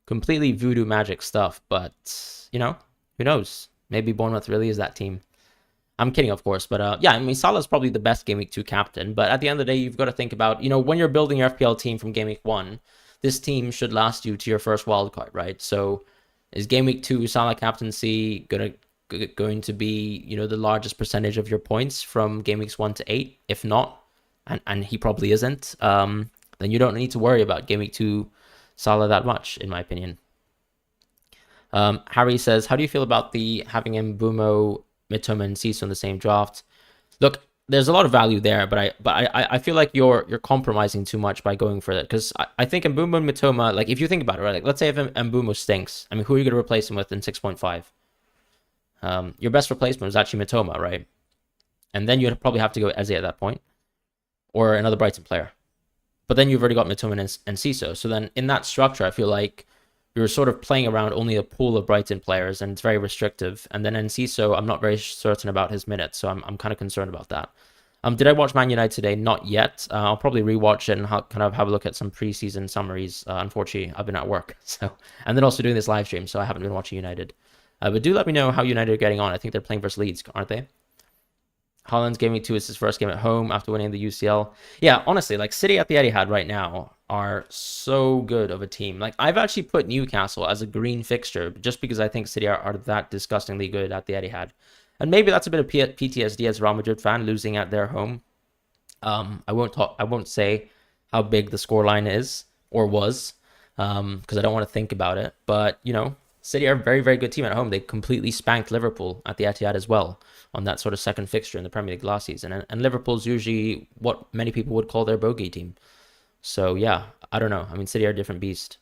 S1: Completely voodoo magic stuff, but you know, who knows? Maybe Bournemouth really is that team. I'm kidding, of course, but yeah, I mean, Salah's probably the best game week 2 captain. But at the end of the day, you've got to think about, you know, when you're building your FPL team from game week 1, this team should last you to your first wildcard, right? So, is game week 2 Salah captaincy going to be, you know, the largest percentage of your points from game weeks 1 to 8? If not, and he probably isn't, then you don't need to worry about game week 2 Salah that much, in my opinion. Harry says, how do you feel about having Mbeumo, Mitoma, and Ciso in the same draft? Look, there's a lot of value there, but I feel like you're compromising too much by going for that, because I think Mbeumo and Mitoma, like if you think about it, right, like let's say if Mbeumo stinks, I mean, who are you going to replace him with in 6.5? Your best replacement was actually Mitoma, right? And then you'd probably have to go Eze at that point, or another Brighton player. But then you've already got Mitoma and Ciso. So then in that structure, I feel like you're sort of playing around only a pool of Brighton players, and it's very restrictive. And then Enciso, I'm not very certain about his minutes, so I'm kind of concerned about that. Did I watch Man United today? Not yet. I'll probably rewatch it and kind of have a look at some preseason summaries. Unfortunately, I've been at work, and then also doing this live stream, so I haven't been watching United. But do let me know how United are getting on. I think they're playing versus Leeds, aren't they? Haaland's Game Week 2 is his first game at home after winning the UCL. Yeah, honestly, like City at the Etihad right now are so good of a team. Like I've actually put Newcastle as a green fixture just because I think City are that disgustingly good at the Etihad. And maybe that's a bit of PTSD as a Real Madrid fan, losing at their home. I won't say how big the scoreline is or was, because I don't want to think about it. But City are a very, very good team at home. They completely spanked Liverpool at the Etihad as well on that sort of second fixture in the Premier League last season. And Liverpool's usually what many people would call their bogey team. So yeah, I don't know. I mean, City are a different beast.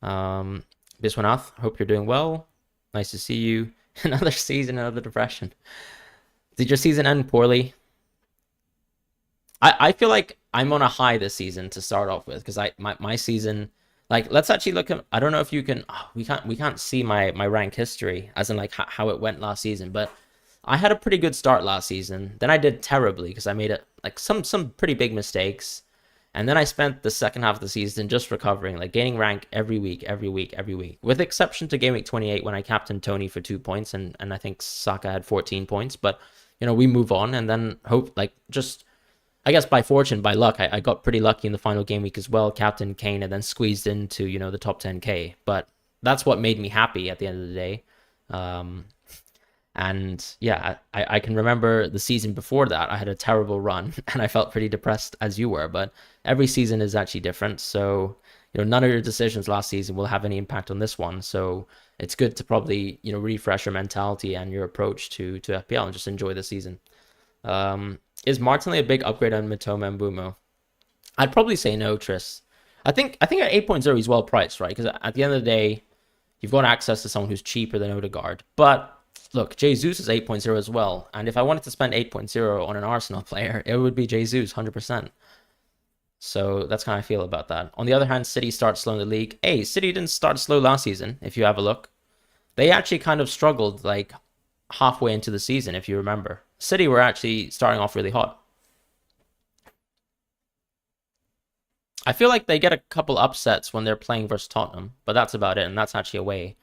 S1: Biswanath, hope you're doing well. Nice to see you. Another season, another depression. Did your season end poorly? I feel like I'm on a high this season to start off with, because my season, like, let's actually look at, I don't know if you can, we can't see my rank history as in like how it went last season, but I had a pretty good start last season. Then I did terribly because I made it like some pretty big mistakes. And then I spent the second half of the season just recovering, like gaining rank every week, with exception to Game Week 28 when I captained Tony for 2 points and I think Saka had 14 points. But, we move on, and then I guess by fortune, by luck, I got pretty lucky in the final game week as well, captain Kane, and then squeezed into, the top 10K. But that's what made me happy at the end of the day. And yeah, I can remember the season before that, I had a terrible run and I felt pretty depressed as you were, but every season is actually different. So, none of your decisions last season will have any impact on this one. So it's good to probably, refresh your mentality and your approach to FPL and just enjoy the season. Is Martinelli a big upgrade on Mitoma and Mbeumo? I'd probably say no, Tris. I think at 8.0 he's well priced, right? Because at the end of the day, you've got access to someone who's cheaper than Odegaard. But look, Jesus is 8.0 as well. And if I wanted to spend 8.0 on an Arsenal player, it would be Jesus, 100%. So that's how I feel about that. On the other hand, City starts slow in the league. Hey, City didn't start slow last season, if you have a look. They actually kind of struggled like halfway into the season, if you remember. City were actually starting off really hot. I feel like they get a couple upsets when they're playing versus Tottenham, but that's about it, and that's actually away.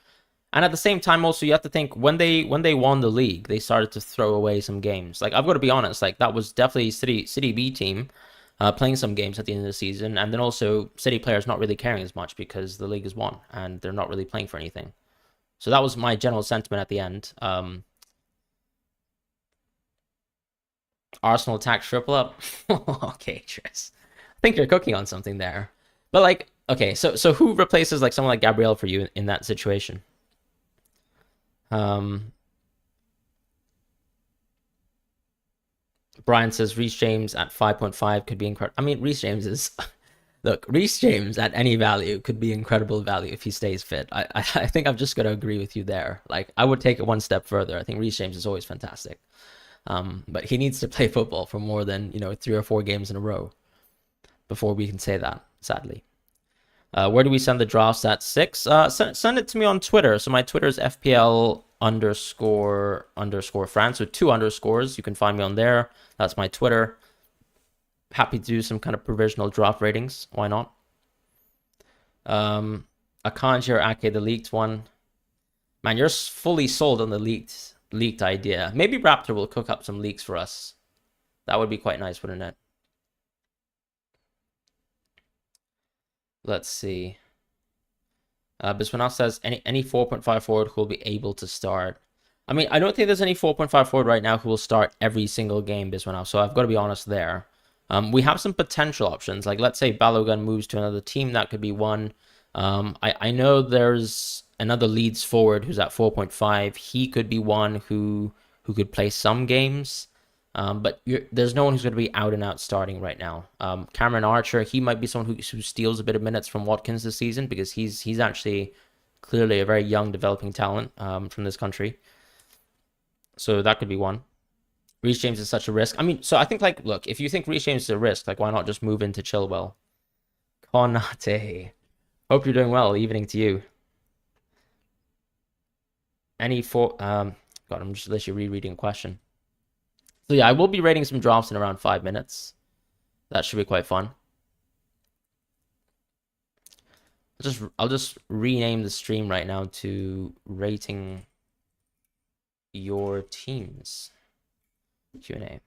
S1: And at the same time, also, you have to think, when they won the league, they started to throw away some games. Like, I've got to be honest, like, that was definitely City B team playing some games at the end of the season. And then also, City players not really caring as much because the league is won and they're not really playing for anything. So that was my general sentiment at the end. Arsenal attack triple up. Okay, Tris. I think you're cooking on something there. But, like, okay, so who replaces, like, someone like Gabriel for you in that situation? Brian says Reece James at 5.5 could be incredible. I mean, Reece James is look, Reece James at any value could be incredible value if he stays fit. I think I've just got to agree with you there. Like, I would take it one step further. I think Reece James is always fantastic. But he needs to play football for more than 3 or 4 games in a row before we can say that, sadly. Where do we send the drafts at 6? Send it to me on Twitter. So my Twitter is FPL __ Fran. So 2 underscores. You can find me on there. That's my Twitter. Happy to do some kind of provisional draft ratings. Why not? Akanji or Ake, the leaked one. Man, you're fully sold on the leaked idea. Maybe Raptor will cook up some leaks for us. That would be quite nice, wouldn't it? Let's see. Biswanath says any 4.5 forward who will be able to start. I mean, I don't think there's any 4.5 forward right now who will start every single game, Biswanath. So I've got to be honest there. We have some potential options. Like, let's say Balogun moves to another team. That could be one. I know there's another Leeds forward who's at 4.5. He could be one who could play some games. But there's no one who's going to be out and out starting right now. Cameron Archer, he might be someone who steals a bit of minutes from Watkins this season because he's actually clearly a very young developing talent from this country. So that could be one. Reece James is such a risk. I mean, so I think, like, look, if you think Reece James is a risk, like, why not just move into Chilwell? Konate. Hope you're doing well. Evening to you. God, I'm just literally rereading a question. So yeah, I will be rating some drafts in around 5 minutes. That should be quite fun. I'll just rename the stream right now to rating your teams Q&A.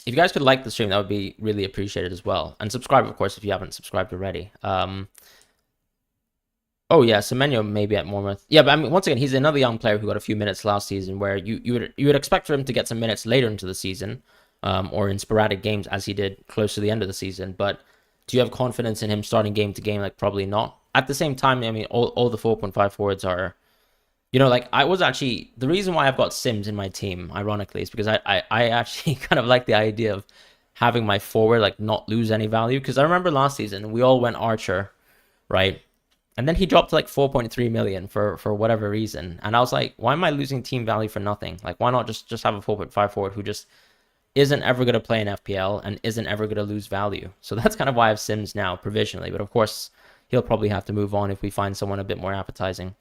S1: If you guys could like the stream, that would be really appreciated as well. And subscribe, of course, if you haven't subscribed already. Oh yeah, Semenyo maybe at Bournemouth. Yeah, but I mean, once again, he's another young player who got a few minutes last season, where you would expect for him to get some minutes later into the season, or in sporadic games as he did close to the end of the season. But do you have confidence in him starting game to game? Like, probably not. At the same time, I mean, all the 4.5 forwards are, like, I was actually, the reason why I've got Sims in my team, ironically, is because I actually kind of like the idea of having my forward like not lose any value. Because I remember last season we all went Archer, right? And then he dropped to like 4.3 million for whatever reason. And I was like, why am I losing team value for nothing? Like, why not just have a 4.5 forward who just isn't ever going to play in FPL and isn't ever going to lose value? So that's kind of why I have Sims now, provisionally. But of course, he'll probably have to move on if we find someone a bit more appetizing.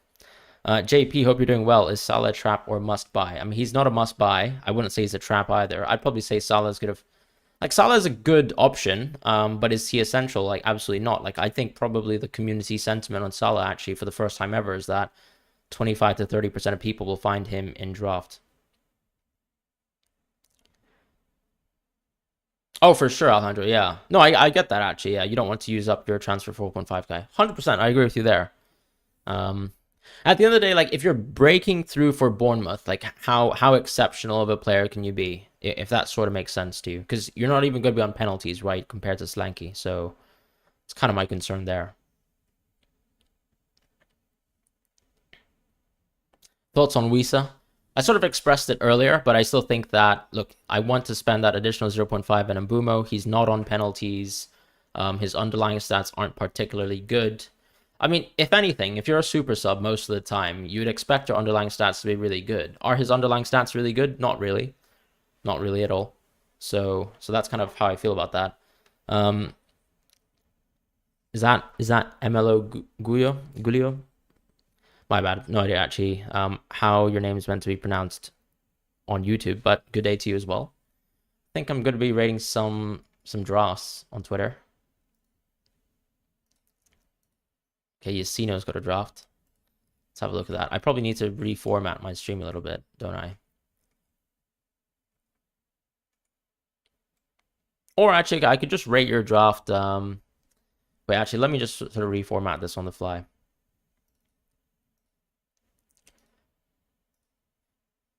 S1: JP, hope you're doing well. Is Salah a trap or must buy? I mean, he's not a must buy. I wouldn't say he's a trap either. I'd probably say Salah's going to... Like, Salah is a good option, but is he essential? Like, absolutely not. Like, I think probably the community sentiment on Salah, actually, for the first time ever, is that 25 to 30% of people will find him in draft. Oh, for sure, Alejandro, yeah. No, I get that, actually, yeah. You don't want to use up your transfer 4.5 guy. 100%, I agree with you there. At the end of the day, like, if you're breaking through for Bournemouth, like, how exceptional of a player can you be? If that sort of makes sense to you. Because you're not even going to be on penalties, right, compared to Slanky. So it's kind of my concern there. Thoughts on Wisa? I sort of expressed it earlier, but I still think that, look, I want to spend that additional 0.5 in Mbumo. He's not on penalties. His underlying stats aren't particularly good. I mean, if anything, if you're a super sub most of the time, you'd expect your underlying stats to be really good. Are his underlying stats really good? Not really. Not really at all. So that's kind of how I feel about that. Is that MLO Gulio? My bad. No idea actually how your name is meant to be pronounced on YouTube, but good day to you as well. I think I'm going to be rating some drafts on Twitter. Okay, Yacino's got a draft. Let's have a look at that. I probably need to reformat my stream a little bit, don't I? Or actually, I could just rate your draft. Wait, actually, let me just sort of reformat this on the fly.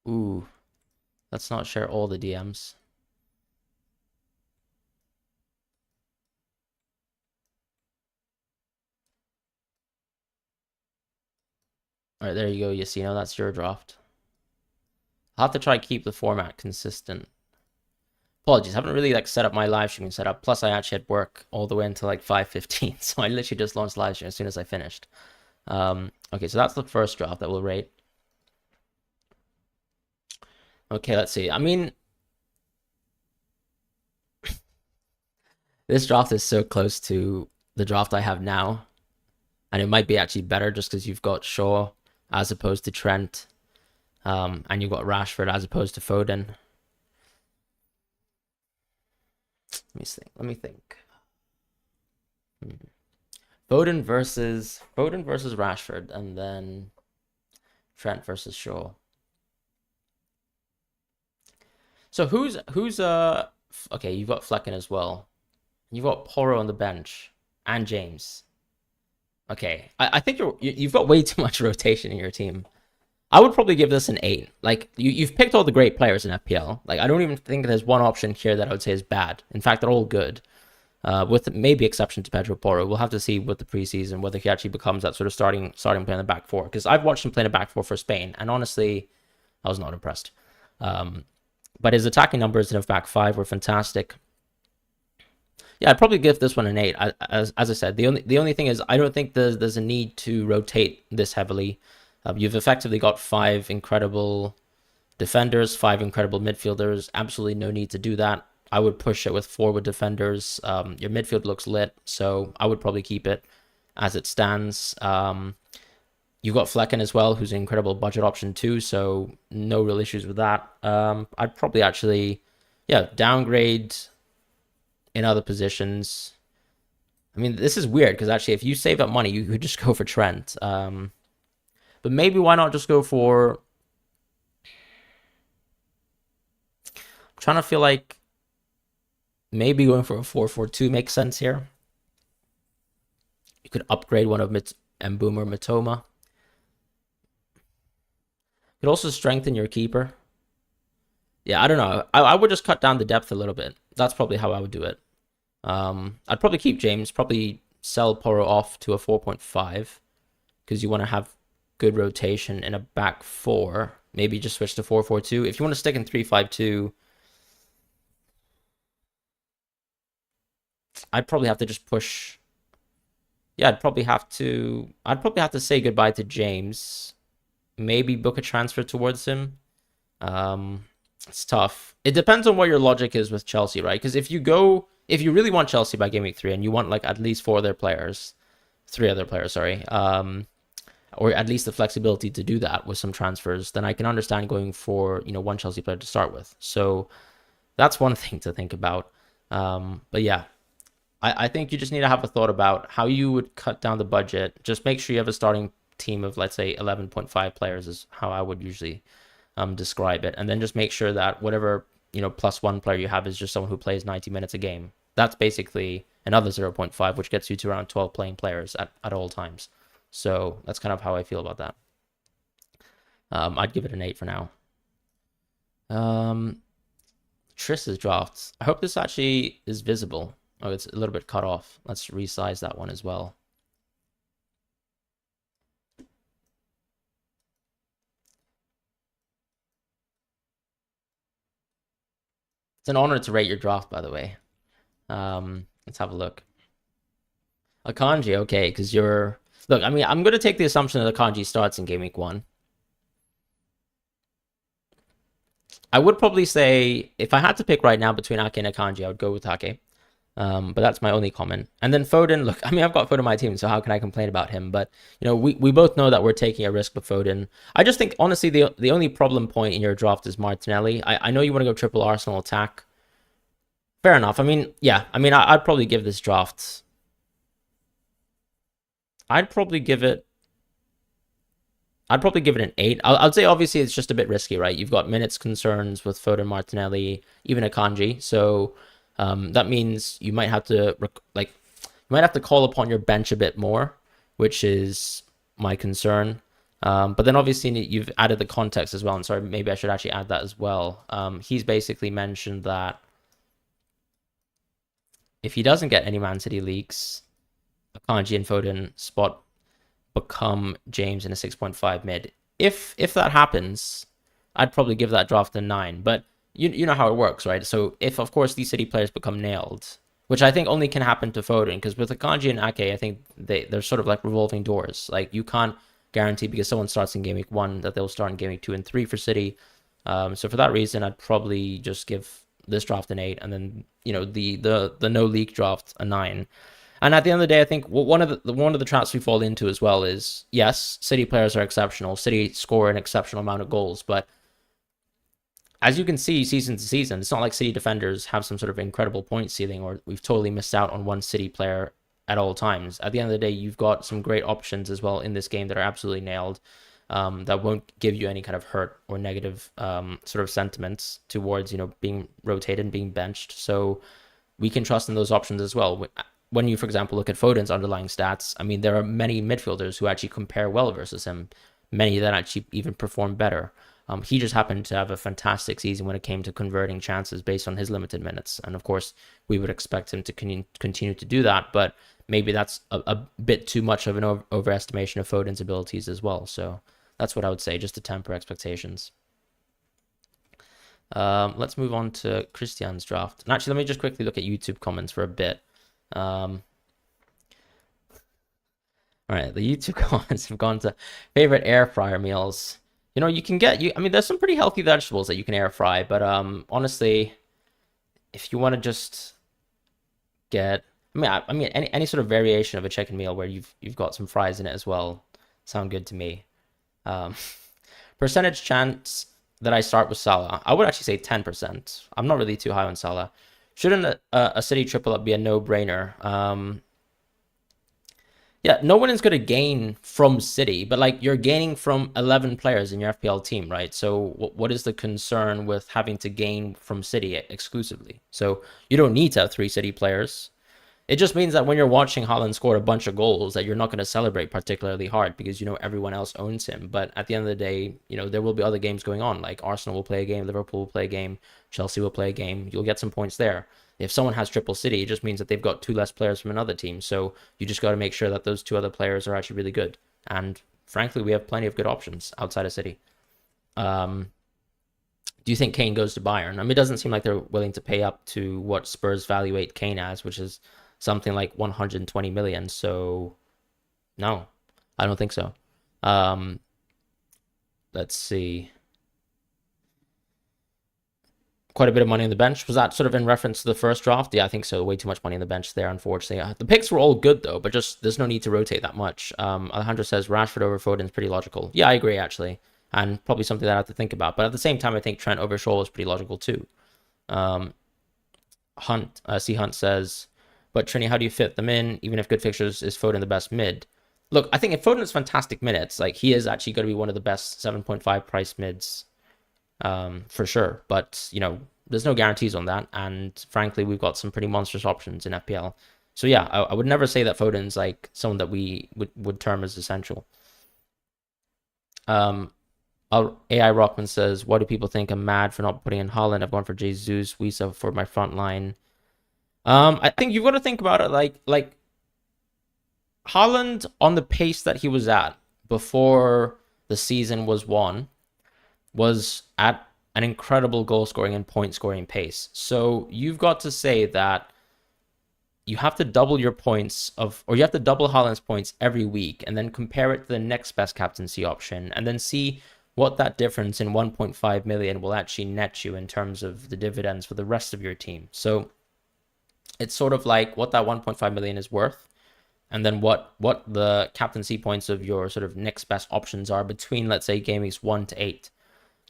S1: Ooh, let's not share all the DMs. All right, there you go, Yacino. That's your draft. I'll have to try to keep the format consistent. Apologies, I haven't really like set up my live streaming setup. Plus, I actually had work all the way until like 5:15, so I literally just launched live stream as soon as I finished. Okay, so that's the first draft that we'll rate. Okay, let's see. I mean, this draft is so close to the draft I have now, and it might be actually better just because you've got Shaw as opposed to Trent, and you've got Rashford as opposed to Foden. Let me think. Foden versus Rashford, and then Trent versus Shaw. So who's okay? You've got Flecken as well. You've got Porro on the bench and James. Okay, I think you've got way too much rotation in your team. I would probably give this an 8. Like, you've picked all the great players in FPL. Like, I don't even think there's one option here that I would say is bad. In fact, they're all good. With maybe exception to Pedro Porro. We'll have to see with the preseason whether he actually becomes that sort of starting player in the back four. Because I've watched him play in the back four for Spain, and honestly, I was not impressed. But his attacking numbers in a back five were fantastic. Yeah, I'd probably give this one an 8. As I said, the only thing is I don't think there's a need to rotate this heavily. You've effectively got 5 incredible defenders, 5 incredible midfielders. Absolutely no need to do that. I would push it with forward defenders. Your midfield looks lit, so I would probably keep it as it stands. You've got Flecken as well, who's an incredible budget option too, so no real issues with that. I'd probably actually, downgrade in other positions. I mean, this is weird because actually, if you save up money, you could just go for Trent. But maybe why not just go for... I'm trying to feel like maybe going for a 4-4-2 makes sense here. You could upgrade one of Mbeumo or Mitoma. You could also strengthen your keeper. Yeah, I don't know. I would just cut down the depth a little bit. That's probably how I would do it. I'd probably keep James, probably sell Porro off to a 4.5 because you want to have good rotation in a back 4. Maybe just switch to 4-4-2. If you want to stick in 3-5-2, I'd probably have to just push. Yeah, I'd probably have to say goodbye to James. Maybe book a transfer towards him. It's tough. It depends on what your logic is with Chelsea, right? Because if you really want Chelsea by game week 3 and you want like at least 3 other players, or at least the flexibility to do that with some transfers, then I can understand going for, one Chelsea player to start with. So that's one thing to think about. But yeah, I think you just need to have a thought about how you would cut down the budget. Just make sure you have a starting team of, let's say, 11.5 players is how I would usually describe it. And then just make sure that whatever, +1 player you have is just someone who plays 90 minutes a game. That's basically another 0.5, which gets you to around 12 playing players at all times. So that's kind of how I feel about that. I'd give it an 8 for now. Triss's drafts. I hope this actually is visible. Oh, it's a little bit cut off. Let's resize that one as well. It's an honor to rate your draft, by the way. Let's have a look. Akanji, okay, because you're... Look, I mean, I'm going to take the assumption that Akanji starts in game week 1. I would probably say, if I had to pick right now between Ake and Akanji, I would go with Ake. But that's my only comment. And then Foden, look, I mean, I've got Foden on my team, so how can I complain about him? But, we both know that we're taking a risk with Foden. I just think, honestly, the only problem point in your draft is Martinelli. I know you want to go triple Arsenal attack. Fair enough. I mean, yeah. I mean, I'd probably give this draft... I'd probably give it an 8. I'd say obviously it's just a bit risky, right? You've got minutes concerns with Foden, Martinelli, even Akanji. So that means you might have to call upon your bench a bit more, which is my concern. But then obviously you've added the context as well. And sorry, maybe I should actually add that as well. He's basically mentioned that if he doesn't get any Man City leaks, Akanji and Foden spot become James in a 6.5 mid. If that happens, I'd probably give that draft a 9. But you know how it works, right? So if, of course, these City players become nailed, which I think only can happen to Foden, because with Akanji and Ake, I think they're sort of like revolving doors. Like, you can't guarantee because someone starts in game week 1 that they'll start in game week 2 and 3 for City. So for that reason, I'd probably just give this draft an 8, and then the no leak draft a 9. And at the end of the day, I think one of the traps we fall into as well is, yes, City players are exceptional. City score an exceptional amount of goals, but as you can see, season to season, it's not like City defenders have some sort of incredible point ceiling, or we've totally missed out on one City player at all times. At the end of the day, you've got some great options as well in this game that are absolutely nailed, that won't give you any kind of hurt or negative sort of sentiments towards being rotated and being benched. So we can trust in those options as well. When you, for example, look at Foden's underlying stats, I mean, there are many midfielders who actually compare well versus him, many that actually even perform better. He just happened to have a fantastic season when it came to converting chances based on his limited minutes. And of course, we would expect him to continue to do that, but maybe that's a bit too much of an overestimation of Foden's abilities as well. So that's what I would say, just to temper expectations. Let's move on to Christian's draft. And actually, let me just quickly look at YouTube comments for a bit. All right, the YouTube comments have gone to favorite air fryer meals. You know, you can get I mean, there's some pretty healthy vegetables that you can air fry, but honestly, if you want to just get, I mean, any sort of variation of a chicken meal where you've got some fries in it as well, sound good to me. Um, percentage chance that I start with Salah, I would actually say 10%. I'm not really too high on Salah. Shouldn't a City triple up be a no-brainer? Yeah, no one is going to gain from City, but like you're gaining from 11 players in your FPL team, right? So what is the concern with having to gain from City exclusively? So you don't need to have 3 City players. It just means that when you're watching Haaland score a bunch of goals, that you're not going to celebrate particularly hard because you know everyone else owns him. But at the end of the day, you know, there will be other games going on. Like Arsenal will play a game, Liverpool will play a game, Chelsea will play a game. You'll get some points there. If someone has triple City, it just means that they've got 2 less players from another team. So you just got to make sure that those 2 other players are actually really good. And frankly, we have plenty of good options outside of City. Do you think Kane goes to Bayern? I mean, it doesn't seem like they're willing to pay up to what Spurs valuate Kane as, which is something like 120 million. So no, I don't think so. Let's see. Quite a bit of money on the bench. Was that sort of in reference to the first draft? Yeah, I think so. Way too much money on the bench there, unfortunately. The picks were all good, though, but just there's no need to rotate that much. Alejandro says Rashford over Foden is pretty logical. Yeah, I agree, actually. And probably something that I have to think about. But at the same time, I think Trent over Shaw is pretty logical, too. Hunt says, but Trini, how do you fit them in? Even if good fixtures, is Foden the best mid? Look, I think if Foden has fantastic minutes, like he is actually going to be one of the best 7.5 price mids for sure. But, you know, there's no guarantees on that. And frankly, we've got some pretty monstrous options in FPL. So yeah, I would never say that Foden's like someone that we would term as essential. AI Rockman says, why do people think I'm mad for not putting in Haaland? I've gone for Jesus, Wisa for my front line. I think you've got to think about it like Haaland on the pace that he was at before the season was won was at an incredible goal scoring and point scoring pace. So you've got to say that you have to double your points or you have to double Haaland's points every week and then compare it to the next best captaincy option and then see what that difference in 1.5 million will actually net you in terms of the dividends for the rest of your team. So it's sort of like what that 1.5 million is worth, and then what the captaincy points of your sort of next best options are between, let's say, game weeks 1 to 8.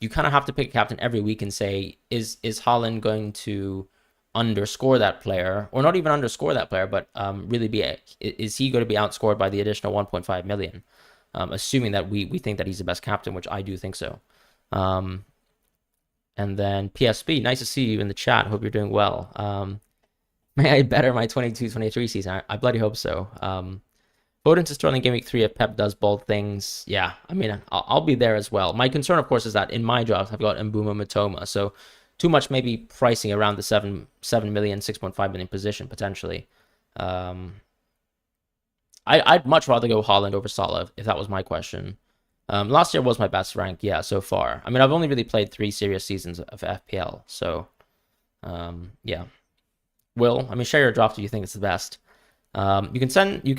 S1: You kind of have to pick a captain every week and say, is Haaland going to underscore that player, or not even underscore that player, but really is he going to be outscored by the additional 1.5 million? Assuming that we think that he's the best captain, which I do think so. And then PSB, nice to see you in the chat. Hope you're doing well. May I better my 22-23 season? I bloody hope so. Foden to Sterling game week 3 if Pep does bold things. Yeah, I mean, I'll be there as well. My concern, of course, is that in my draft, I've got Mbeumo Mitoma. So too much maybe pricing around the 7 million, 6.5 million position, potentially. I'd much rather go Haaland over Salah if that was my question. Last year was my best rank, yeah, so far. I mean, I've only really played 3 serious seasons of FPL. So, yeah. Will, I mean, share your draft if you think it's the best. You can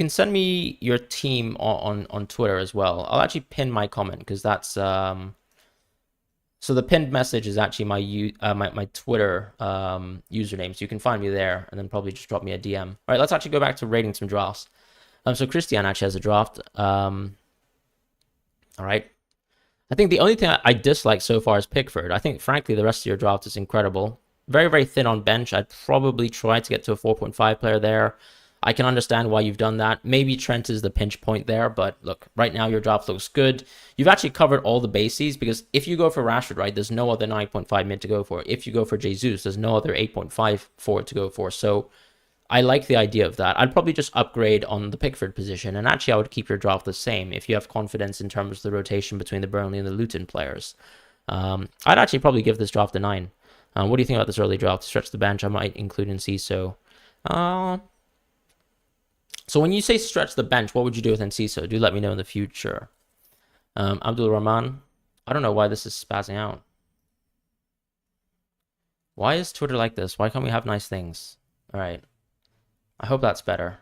S1: send me your team on Twitter as well. I'll actually pin my comment because that's so the pinned message is actually my Twitter username, so you can find me there and then probably just drop me a DM. All right, let's actually go back to rating some drafts. So Christian actually has a draft. All right. I think the only thing I dislike so far is Pickford. I think, frankly, the rest of your draft is incredible. Very, very thin on bench. I'd probably try to get to a 4.5 player there. I can understand why you've done that. Maybe Trent is the pinch point there, but look, right now your draft looks good. You've actually covered all the bases because if you go for Rashford, right, there's no other 9.5 mid to go for. If you go for Jesus, there's no other 8.5 forward to go for. So I like the idea of that. I'd probably just upgrade on the Pickford position, and actually I would keep your draft the same if you have confidence in terms of the rotation between the Burnley and the Luton players. I'd actually probably give this draft a 9. What do you think about this early draft? Stretch the bench, I might include in CISO. So when you say stretch the bench, what would you do with Enciso? Do let me know in the future. Abdul Rahman, I don't know why this is spazzing out. Why is Twitter like this? Why can't we have nice things? All right. I hope that's better.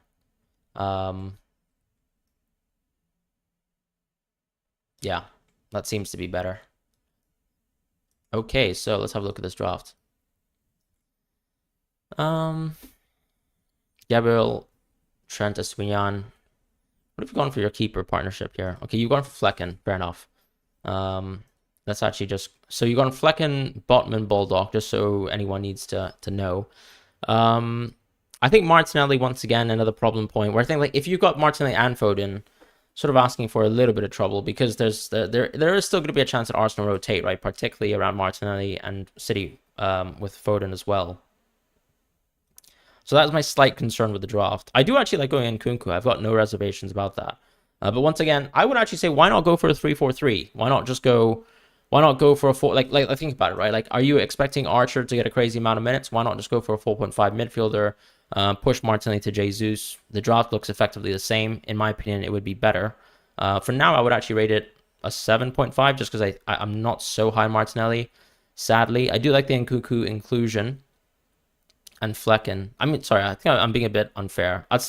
S1: Yeah, that seems to be better. Okay, so let's have a look at this draft. Gabriel, Trent, Eswinian. What have you gone for your keeper partnership here? Okay, you've gone for Flecken. Fair enough. That's actually just... So you've gone Flecken, Botman, Bulldog, just so anyone needs to know. I think Martinelli, once again, another problem point, where I think like if you got Martinelli and Foden, sort of asking for a little bit of trouble, because there is still going to be a chance that Arsenal rotate, right? Particularly around Martinelli and City with Foden as well. So that's my slight concern with the draft. I do actually like going Nkunku. I've got no reservations about that. But once again, I would actually say, why not go for a 3-4-3? Why not go for a 4? Like think about it, right? Like, are you expecting Archer to get a crazy amount of minutes? Why not just go for a 4.5 midfielder? Push Martinelli to Jesus. The draft looks effectively the same. In my opinion, it would be better. For now, I would actually rate it a 7.5 just because I'm not so high on Martinelli. Sadly, I do like the Nkunku inclusion. And Flecken. I mean, sorry, I think I'm being a bit unfair. I'll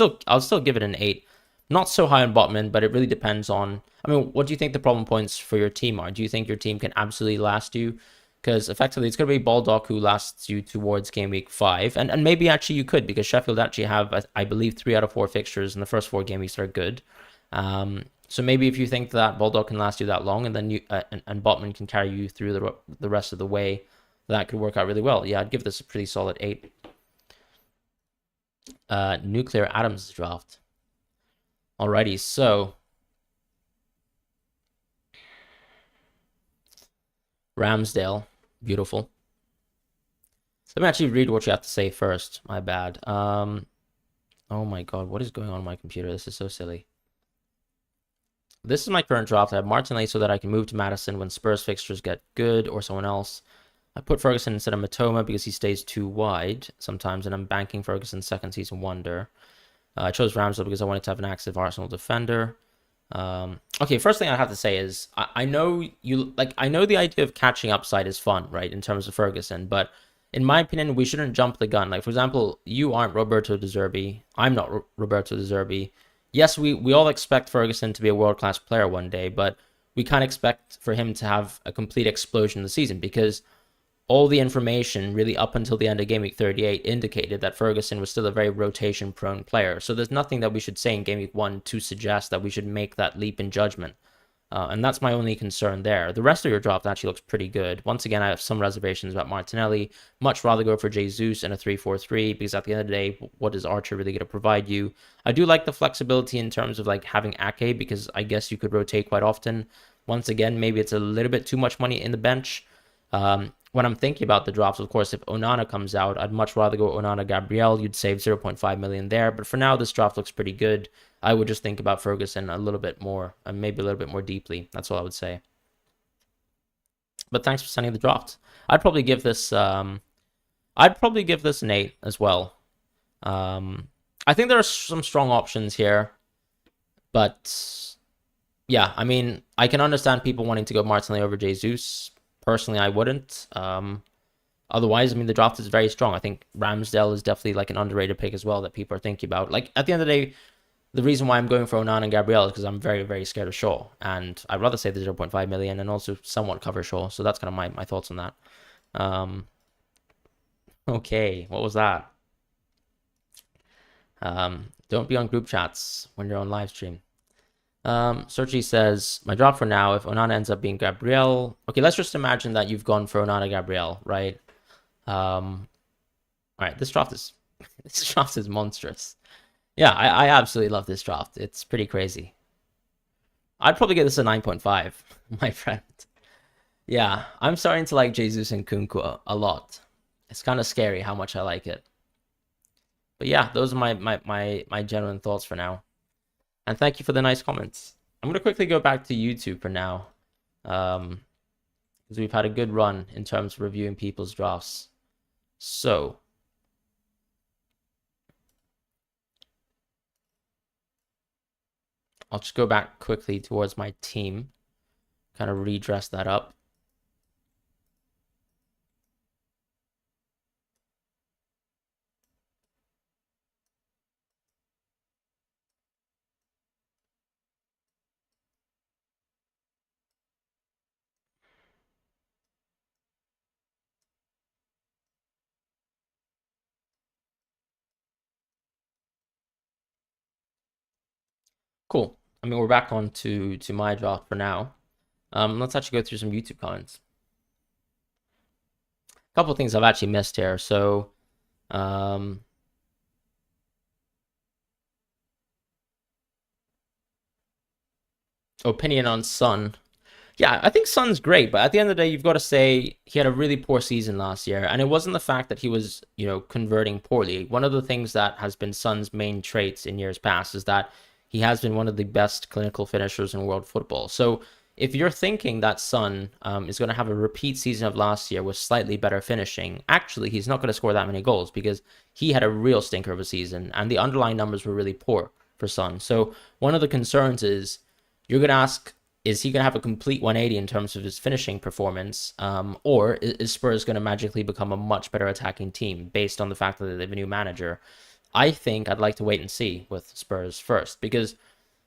S1: still give it an 8. Not so high on Botman, but it really depends on... I mean, what do you think the problem points for your team are? Do you think your team can absolutely last you? Because effectively, it's going to be Baldock who lasts you towards game week 5. And maybe actually you could, because Sheffield actually have, I believe, 3 out of 4 fixtures in the first 4 game weeks are good. So maybe if you think that Baldock can last you that long, and then you and Botman can carry you through the rest of the way, that could work out really well. Yeah, I'd give this a pretty solid 8. Nuclear Atoms draft. Alrighty, so Ramsdale, beautiful. Let me actually read what you have to say first. My bad. Oh my god, what is going on my computer? This is so silly. This is my current draft. I have Martinelli so that I can move to Madison when Spurs fixtures get good, or someone else. I put Ferguson instead of Matoma because he stays too wide sometimes, and I'm banking Ferguson's second season wonder. I chose Ramsdale because I wanted to have an active Arsenal defender. Okay, first thing I have to say is I know the idea of catching upside is fun, right, in terms of Ferguson, but in my opinion, we shouldn't jump the gun. Like, for example, you aren't Roberto De Zerbi. I'm not Roberto De Zerbi. Yes, we all expect Ferguson to be a world-class player one day, but we can't expect for him to have a complete explosion in the season, because all the information really up until the end of Game Week 38 indicated that Ferguson was still a very rotation-prone player. So there's nothing that we should say in Game Week 1 to suggest that we should make that leap in judgment. And that's my only concern there. The rest of your draft actually looks pretty good. Once again, I have some reservations about Martinelli. Much rather go for Jesus and a 3-4-3, because at the end of the day, what is Archer really going to provide you? I do like the flexibility in terms of like having Ake, because I guess you could rotate quite often. Once again, maybe it's a little bit too much money in the bench. When I'm thinking about the drops, of course, if Onana comes out, I'd much rather go Onana Gabriel. You'd save 0.5 million there. But for now, this draft looks pretty good. I would just think about Ferguson a little bit more, and maybe a little bit more deeply. That's all I would say. But thanks for sending the draft. I'd probably give this an 8 as well. I think there are some strong options here, but yeah, I mean, I can understand people wanting to go Martinelli over Jesus. Personally, I wouldn't. Otherwise, I mean, the draft is very strong. I think Ramsdale is definitely like an underrated pick as well that people are thinking about. Like, at the end of the day, the reason why I'm going for Onana and Gabriel is because I'm very, very scared of Shaw. And I'd rather save the 0.5 million and also somewhat cover Shaw. So that's kind of my thoughts on that. Okay, what was that? Don't be on group chats when you're on live stream. Sergi says, my drop for now, if Onana ends up being Gabriel. Okay, let's just imagine that you've gone for Onana Gabriel, right? All right, this draft is monstrous. Yeah, I absolutely love this draft. It's pretty crazy. I'd probably give this a 9.5, my friend. Yeah, I'm starting to like Jesus and Nkunku a lot. It's kind of scary how much I like it. But yeah, those are my genuine thoughts for now. And thank you for the nice comments. I'm going to quickly go back to YouTube for now, because we've had a good run in terms of reviewing people's drafts. So, I'll just go back quickly towards my team, kind of redress that up. Cool. I mean, we're back on to my draft for now. Let's actually go through some YouTube comments. A couple of things I've actually missed here. So, opinion on Son. Yeah, I think Son's great, but at the end of the day, you've got to say he had a really poor season last year, and it wasn't the fact that he was, converting poorly. One of the things that has been Son's main traits in years past is that he has been one of the best clinical finishers in world football. So if you're thinking that Son is going to have a repeat season of last year with slightly better finishing, actually, he's not going to score that many goals because he had a real stinker of a season, and the underlying numbers were really poor for Son. So one of the concerns is you're going to ask, is he going to have a complete 180 in terms of his finishing performance? Or is Spurs going to magically become a much better attacking team based on the fact that they have a new manager? I think I'd like to wait and see with Spurs first, because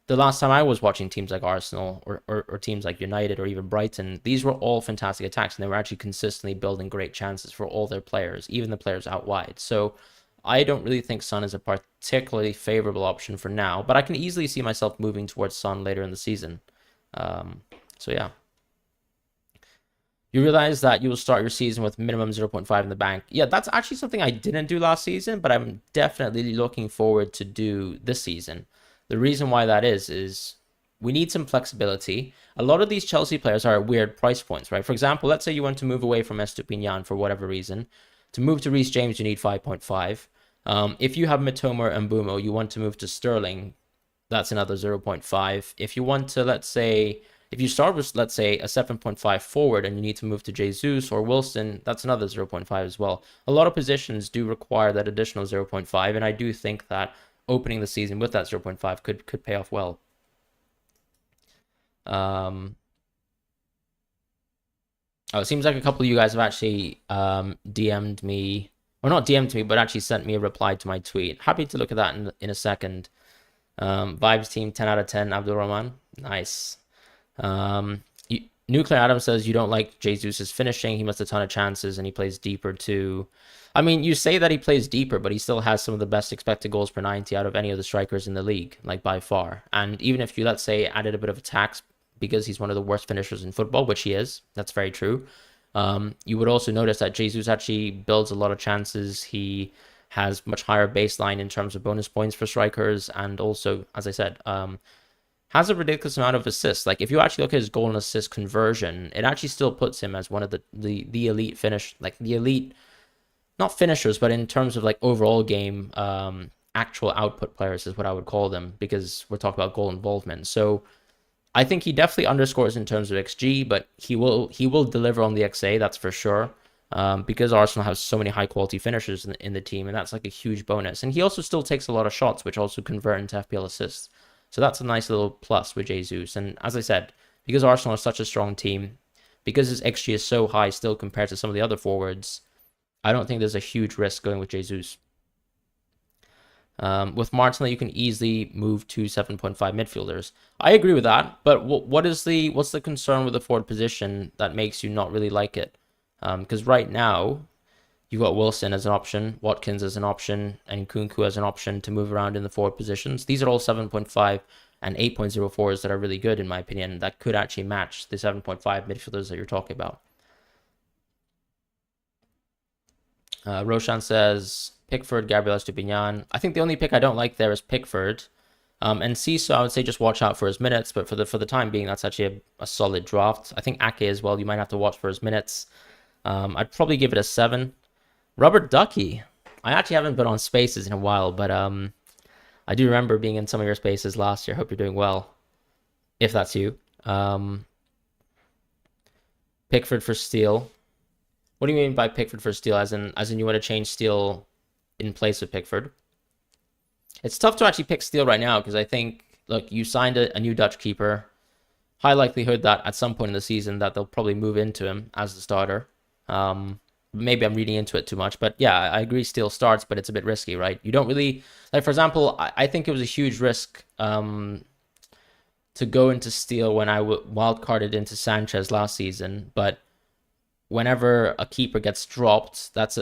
S1: the last time I was watching teams like Arsenal or teams like United or even Brighton, these were all fantastic attacks, and they were actually consistently building great chances for all their players, even the players out wide. So I don't really think Son is a particularly favorable option for now, but I can easily see myself moving towards Son later in the season. So yeah. You realize that you will start your season with minimum 0.5 in the bank. Yeah, that's actually something I didn't do last season, but I'm definitely looking forward to do this season. The reason why that is we need some flexibility. A lot of these Chelsea players are at weird price points, right? For example, let's say you want to move away from Estupinian for whatever reason. To move to Reece James, you need 5.5. If you have Mitoma and Mbumo, you want to move to Sterling, that's another 0.5. If you want to, let's say, if you start with, let's say, a 7.5 forward and you need to move to Jesus or Wilson, that's another 0.5 as well. A lot of positions do require that additional 0.5, and I do think that opening the season with that 0.5 could pay off well. Oh, it seems like a couple of you guys have actually DM'd me, or not DM'd me, but actually sent me a reply to my tweet. Happy to look at that in a second. Vibes team 10 out of 10, Abdul Rahman. Nice. Nuclear Adam says you don't like Jesus' finishing. He missed a ton of chances and he plays deeper too. I mean, you say that he plays deeper, but he still has some of the best expected goals per 90 out of any of the strikers in the league, like by far. And even if you, let's say, added a bit of a tax because he's one of the worst finishers in football, which he is, that's very true. You would also notice that Jesus actually builds a lot of chances. He has much higher baseline in terms of bonus points for strikers, and also, as I said, has a ridiculous amount of assists. Like if you actually look at his goal and assist conversion, it actually still puts him as one of the elite finish, like the elite, not finishers, but in terms of like overall game, actual output players is what I would call them, because we're talking about goal involvement. So I think he definitely underscores in terms of XG, but he will deliver on the XA, that's for sure. Because Arsenal has so many high quality finishers in the team, and that's like a huge bonus. And he also still takes a lot of shots, which also convert into FPL assists. So that's a nice little plus with Jesus. And as I said, because Arsenal is such a strong team, because his XG is so high still compared to some of the other forwards, I don't think there's a huge risk going with Jesus. With Martinelli, you can easily move to 7.5 midfielders. I agree with that, but what's the concern with the forward position that makes you not really like it? Because right now, you've got Wilson as an option, Watkins as an option, and Nkunku as an option to move around in the forward positions. These are all 7.5 and 8.04s that are really good, in my opinion, that could actually match the 7.5 midfielders that you're talking about. Roshan says, Pickford, Gabriel Estupinian. I think the only pick I don't like there is Pickford. And Ciso, I would say just watch out for his minutes, but for the time being, that's actually a solid draft. I think Ake as well, you might have to watch for his minutes. I'd probably give it a 7. Robert Ducky. I actually haven't been on Spaces in a while, but I do remember being in some of your Spaces last year. Hope you're doing well, if that's you. Pickford for Steele. What do you mean by Pickford for Steele? As in you want to change Steele in place of Pickford? It's tough to actually pick Steele right now because I think, look, you signed a new Dutch keeper. High likelihood that at some point in the season that they'll probably move into him as the starter. Maybe I'm reading into it too much, but yeah, I agree Steele starts, but it's a bit risky, right? You don't really, like, for example, I think it was a huge risk to go into Steele when I wildcarded into Sanchez last season, but whenever a keeper gets dropped, that's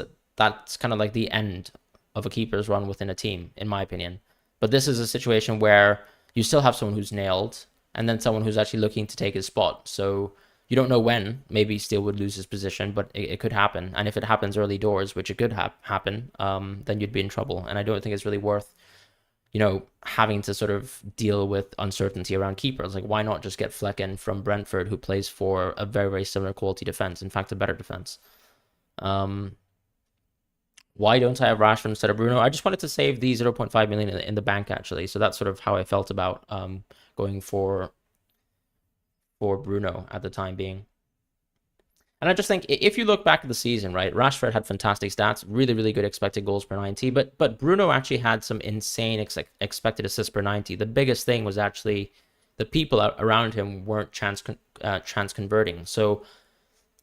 S1: kind of like the end of a keeper's run within a team, in my opinion. But this is a situation where you still have someone who's nailed, and then someone who's actually looking to take his spot. So you don't know when. Maybe Steele would lose his position, but it could happen. And if it happens early doors, which it could happen, then you'd be in trouble. And I don't think it's really worth, having to sort of deal with uncertainty around keepers. Like, why not just get Fleck in from Brentford, who plays for a very, very similar quality defense? In fact, a better defense. Why don't I have Rashford instead of Bruno? I just wanted to save the 0.5 million in the bank, actually. So that's sort of how I felt about going for Bruno at the time being. And I just think if you look back at the season, right, Rashford had fantastic stats, really, really good expected goals per 90, but Bruno actually had some insane expected assists per 90. The biggest thing was actually the people around him weren't chance converting. So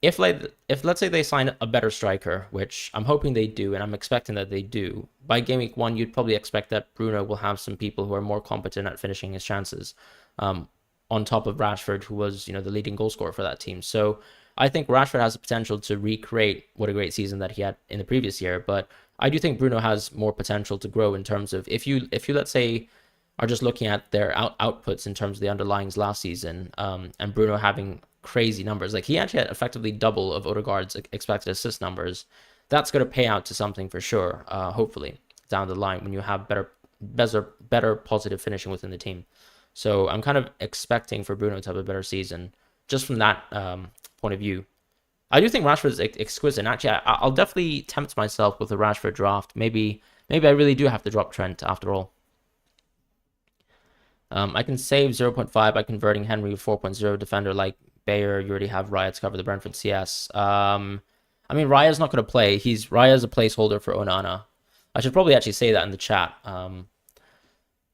S1: if let's say they sign a better striker, which I'm hoping they do, and I'm expecting that they do, by game week 1, you'd probably expect that Bruno will have some people who are more competent at finishing his chances, on top of Rashford, who was, the leading goal scorer for that team. So I think Rashford has the potential to recreate what a great season that he had in the previous year, but I do think Bruno has more potential to grow in terms of if you let's say are just looking at their outputs in terms of the underlyings last season, and Bruno having crazy numbers. Like, he actually had effectively double of Odegaard's expected assist numbers. That's going to pay out to something for sure, hopefully, down the line when you have better positive finishing within the team. So I'm kind of expecting for Bruno to have a better season just from that point of view. I do think Rashford is exquisite. And actually, I'll definitely tempt myself with a Rashford draft. Maybe I really do have to drop Trent after all. I can save 0.5 by converting Henry with 4.0 defender like Bayer. You already have Raya to cover the Brentford CS. I mean, Raya's not going to play. Raya's a placeholder for Onana. I should probably actually say that in the chat.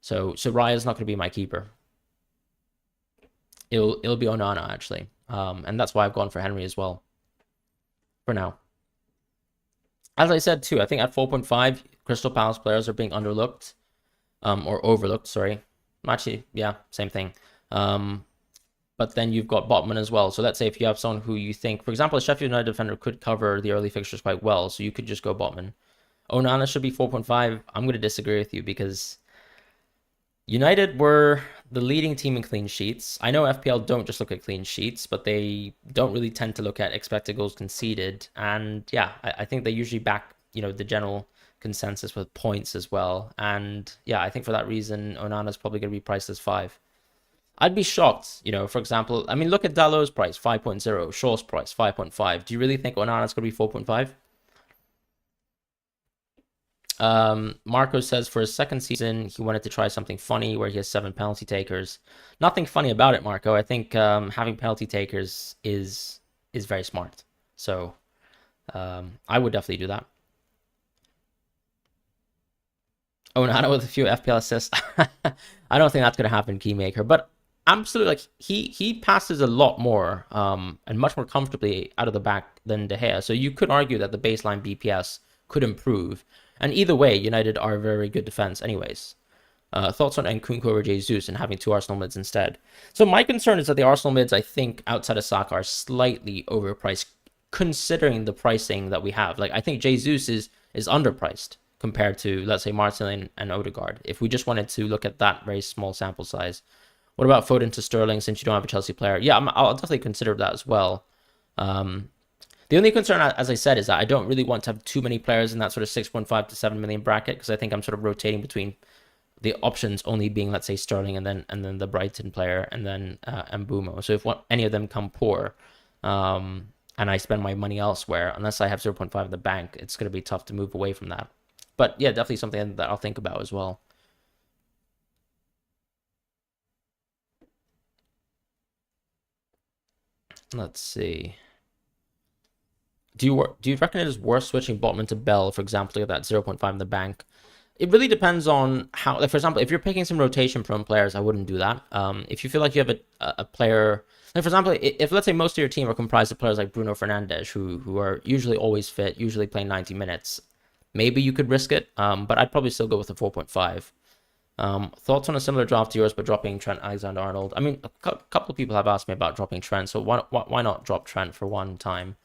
S1: So Raya's not going to be my keeper. It'll be Onana, actually. And that's why I've gone for Henry as well. For now. As I said too, I think at 4.5, Crystal Palace players are being underlooked. Or overlooked, sorry. Actually, yeah, same thing. But then you've got Botman as well. So let's say if you have someone who you think, for example, a Sheffield United defender could cover the early fixtures quite well, so you could just go Botman. Onana should be 4.5. I'm going to disagree with you because United were the leading team in clean sheets. I know FPL don't just look at clean sheets, but they don't really tend to look at expected goals conceded. And yeah, I think they usually back, the general consensus with points as well. And yeah, I think for that reason, Onana's probably going to be priced as 5. I'd be shocked, for example, I mean, look at Dalot's price, 5.0, Shaw's price, 5.5. Do you really think Onana's going to be 4.5? Marco says for his second season, he wanted to try something funny where he has 7 penalty takers. Nothing funny about it, Marco. I think having penalty takers is very smart. So I would definitely do that. Onana with a few FPL assists. I don't think that's going to happen, Keymaker. But absolutely, like he passes a lot more and much more comfortably out of the back than De Gea. So you could argue that the baseline BPS could improve. And either way, United are a very good defense anyways. Thoughts on Nkunku over Jesus and having 2 Arsenal mids instead? So my concern is that the Arsenal mids, I think, outside of Saka, are slightly overpriced considering the pricing that we have. Like, I think Jesus is underpriced compared to, let's say, Martinelli and Odegaard, if we just wanted to look at that very small sample size. What about Foden to Sterling since you don't have a Chelsea player? Yeah, I'll definitely consider that as well. The only concern, as I said, is that I don't really want to have too many players in that sort of 6.5 to 7 million bracket, because I think I'm sort of rotating between the options only being, let's say, Sterling and then the Brighton player and then Mbeumo. So if any of them come poor and I spend my money elsewhere, unless I have 0.5 in the bank, it's going to be tough to move away from that. But yeah, definitely something that I'll think about as well. Let's see. Do you reckon it is worth switching Botman to Bell, for example, to get that 0.5 in the bank? It really depends on how, like, for example, if you're picking some rotation-prone players, I wouldn't do that. If you feel like you have a player, like, for example, if let's say most of your team are comprised of players like Bruno Fernandes, who are usually always fit, usually playing 90 minutes, maybe you could risk it, but I'd probably still go with a 4.5. Thoughts on a similar draft to yours, but dropping Trent Alexander-Arnold? I mean, a couple of people have asked me about dropping Trent, so why not drop Trent for one time?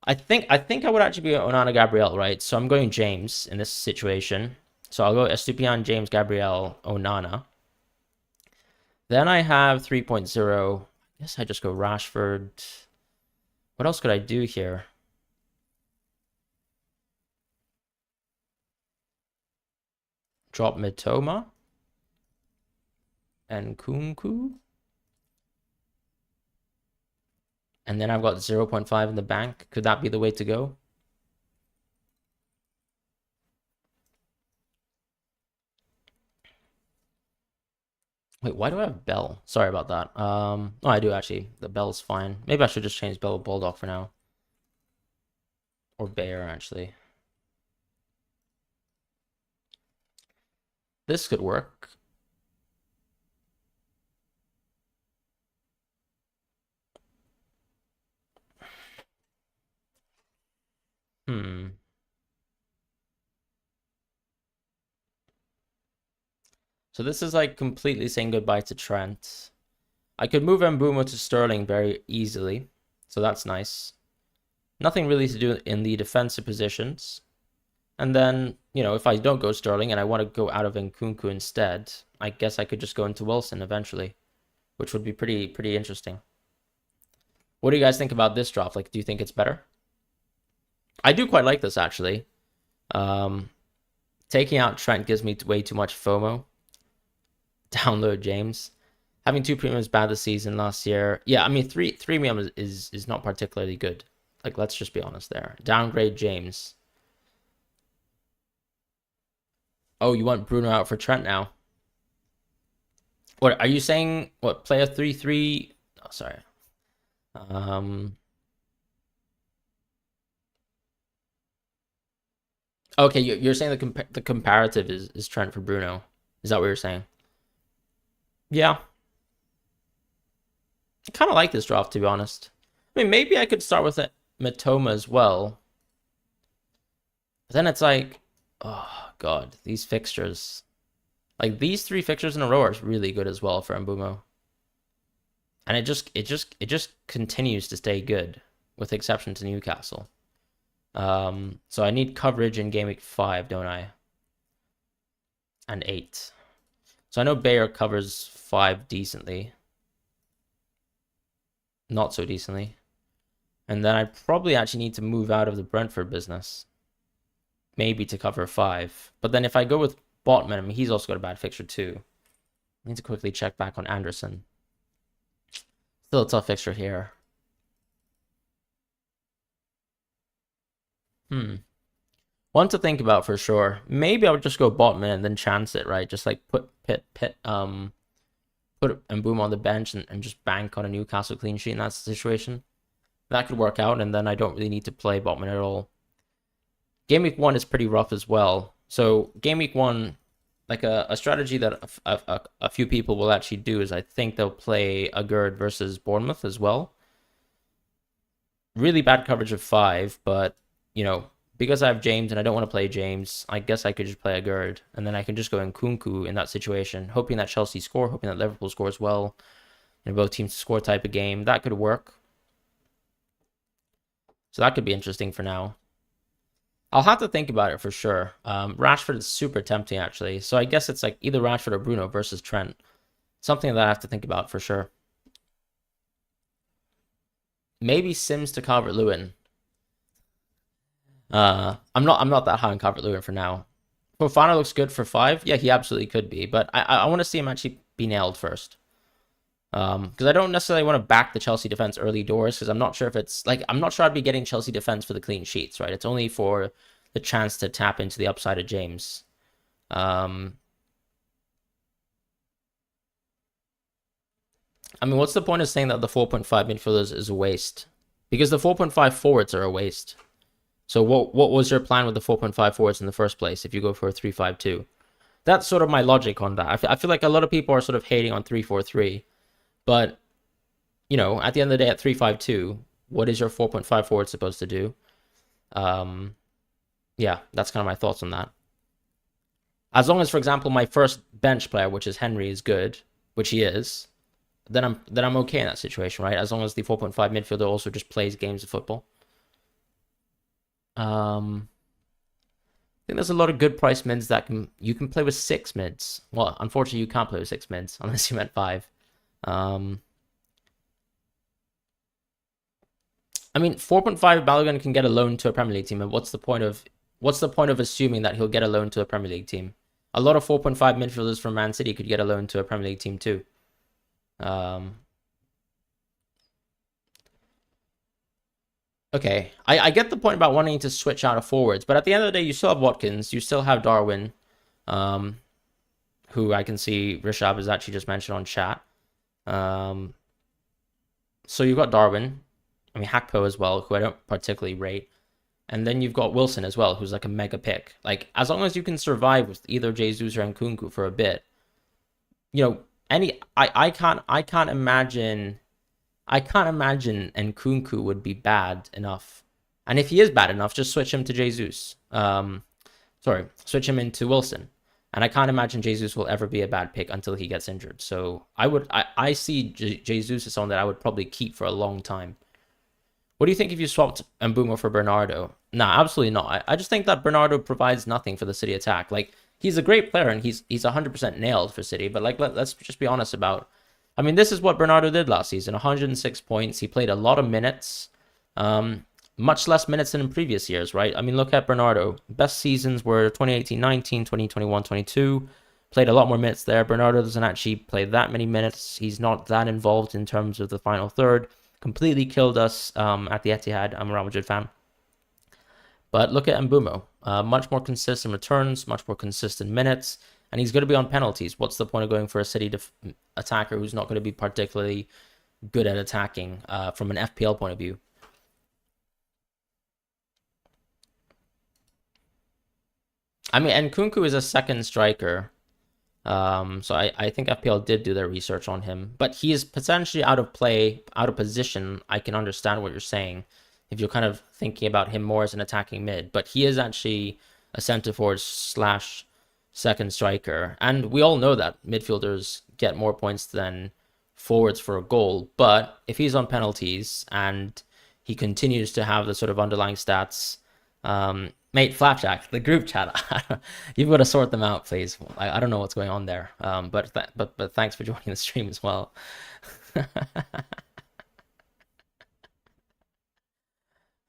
S1: I think I would actually be Onana Gabriel, right? So I'm going James in this situation. So I'll go Estupiñán, James, Gabriel, Onana. Then I have 3.0. I guess I just go Rashford. What else could I do here? Drop Mitoma and Nkunku. And then I've got 0.5 in the bank. Could that be the way to go? Wait, why do I have Bell? Sorry about that. Oh, I do actually. The Bell's fine. Maybe I should just change Bell to Bulldog for now. Or Bear, actually. This could work. So this is like completely saying goodbye to Trent. I could move Mbeumo to Sterling very easily. So that's nice. Nothing really to do in the defensive positions. And then, you know, if I don't go Sterling and I want to go out of Nkunku instead, I guess I could just go into Wilson eventually, which would be pretty interesting. What do you guys think about this drop? Like, do you think it's better? I do quite like this, actually. Taking out Trent gives me way too much FOMO. Download James. Having 2 premiums bad this season last year. Yeah, I mean, three premium is not particularly good. Like, let's just be honest there. Downgrade James. Oh, you want Bruno out for Trent now? What are you saying? What, play a 3-3? Oh, sorry. Okay, you're saying the comparative is Trent for Bruno. Is that what you're saying? Yeah. I kind of like this draft, to be honest. I mean, maybe I could start with it, Mitoma as well. But then it's like, oh, God, these fixtures. Like, these 3 fixtures in a row are really good as well for Mbeumo. And it just continues to stay good, with the exception to Newcastle. So I need coverage in Gameweek 5, don't I? And 8. So I know Bayer covers 5 decently. Not so decently. And then I probably actually need to move out of the Brentford business. Maybe to cover 5. But then if I go with Botman, I mean, he's also got a bad fixture too. I need to quickly check back on Anderson. Still a tough fixture here. One to think about for sure. Maybe I would just go Botman and then chance it, right? Just like put Mbeumo on the bench and just bank on a Newcastle clean sheet in that situation. That could work out, and then I don't really need to play Botman at all. Game week 1 is pretty rough as well. So game week 1, like a strategy that a few people will actually do is I think they'll play Agurd versus Bournemouth as well. Really bad coverage of 5, but, you know, because I have James and I don't want to play James, I guess I could just play Agurd, and then I can just go Nkunku in that situation, hoping that Chelsea score, hoping that Liverpool scores well, and both teams score type of game. That could work. So that could be interesting for now. I'll have to think about it for sure. Rashford is super tempting, actually. So I guess it's like either Rashford or Bruno versus Trent. Something that I have to think about for sure. Maybe Sims to Calvert-Lewin. I'm not that high on Calvert-Lewin for now. Fofana looks good for 5. Yeah, he absolutely could be, but I want to see him actually be nailed first. Because I don't necessarily want to back the Chelsea defense early doors, because I'm not sure if it's like I'm not sure I'd be getting Chelsea defense for the clean sheets, right? It's only for the chance to tap into the upside of James. I mean, what's the point of saying that the 4.5 midfielders is a waste? Because the 4.5 forwards are a waste. So what was your plan with the 4.5 forwards in the first place if you go for a 3-5-2? That's sort of my logic on that. I feel like a lot of people are sort of hating on 3-4-3. But, you know, at the end of the day, at 3-5-2, what is your 4.5 forward supposed to do? Yeah, that's kind of my thoughts on that. As long as, for example, my first bench player, which is Henry, is good, which he is, then I'm okay in that situation, right? As long as the 4.5 midfielder also just plays games of football. I think there's a lot of good price mids that you can play with 6 mids. Well, unfortunately, you can't play with 6 mids unless you meant 5. Um, I mean, 4.5 Balogun can get a loan to a Premier League team, and what's the point of assuming that he'll get a loan to a Premier League team? A lot of 4.5 midfielders from Man City could get a loan to a Premier League team too. Okay, I get the point about wanting to switch out of forwards, but at the end of the day, you still have Watkins, you still have Darwin, who I can see Rishab has actually just mentioned on chat. So you've got Darwin, I mean Hakpo as well, who I don't particularly rate, and then you've got Wilson as well, who's like a mega pick. Like as long as you can survive with either Jesus or Nkunku for a bit, you know, I can't imagine Nkunku would be bad enough. And if he is bad enough, just switch him to Jesus. Switch him into Wilson. And I can't imagine Jesus will ever be a bad pick until he gets injured. So I see Jesus as someone that I would probably keep for a long time. What do you think if you swapped Mbeumo for Bernardo? Nah, absolutely not. I just think that Bernardo provides nothing for the City attack. Like, he's a great player and he's 100% nailed for City. But like, let's just be honest about. I mean, this is what Bernardo did last season. 106 points. He played a lot of minutes. Much less minutes than in previous years, right? I mean, look at Bernardo. Best seasons were 2018-19, 2021-22. Played a lot more minutes there. Bernardo doesn't actually play that many minutes. He's not that involved in terms of the final third. Completely killed us at the Etihad. I'm a Real Madrid fan. But look at Mbeumo. Much more consistent returns, much more consistent minutes, and he's going to be on penalties. What's the point of going for a City attacker who's not going to be particularly good at attacking from an FPL point of view? I mean, Nkunku is a second striker. So I think FPL did do their research on him, but he is potentially out of play, out of position. I can understand what you're saying if you're kind of thinking about him more as an attacking mid, but he is actually a center forward slash second striker. And we all know that midfielders get more points than forwards for a goal. But if he's on penalties and he continues to have the sort of underlying stats, mate, Flapjack, the group chat, you've got to sort them out, please. I don't know what's going on there. But thanks for joining the stream as well.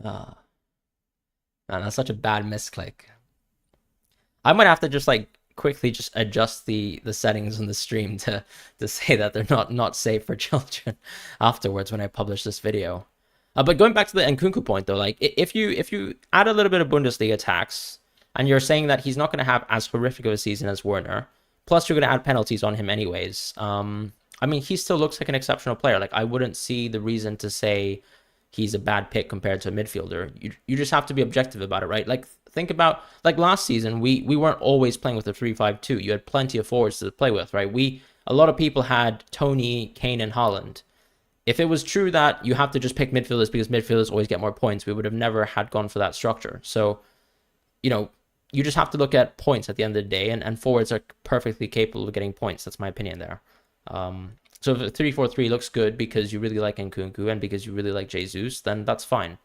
S1: Man, that's such a bad misclick. I might have to just like quickly just adjust the settings on the stream to say that they're not safe for children afterwards when I publish this video. But going back to the Nkunku point though, like if you add a little bit of Bundesliga tax and you're saying that he's not going to have as horrific of a season as Werner, plus you're going to add penalties on him anyways. I mean, he still looks like an exceptional player. Like I wouldn't see the reason to say he's a bad pick compared to a midfielder. You just have to be objective about it, right? Like think about like last season, we weren't always playing with a 3-5-2. You had plenty of forwards to play with, right? A lot of people had Tony, Kane, and Haaland. If it was true that you have to just pick midfielders because midfielders always get more points, we would have never had gone for that structure. So, you know, you just have to look at points at the end of the day, and forwards are perfectly capable of getting points. That's my opinion there. So if a 3-4-3 looks good because you really like Nkunku and because you really like Jesus, then that's fine.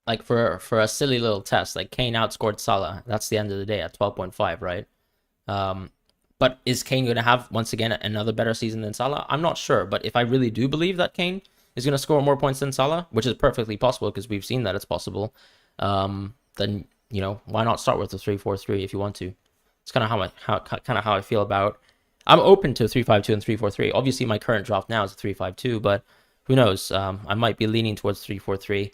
S1: Like for a silly little test, like Kane outscored Salah. That's the end of the day at 12.5, right? But is Kane going to have, once again, another better season than Salah? I'm not sure. But if I really do believe that Kane is going to score more points than Salah, which is perfectly possible because we've seen that it's possible, then, you know, why not start with a 3-4-3 if you want to? It's kind of how I feel about. I'm open to 3-5-2 and 3-4-3. Obviously, my current draft now is a 3-5-2, but who knows? I might be leaning towards 3-4-3.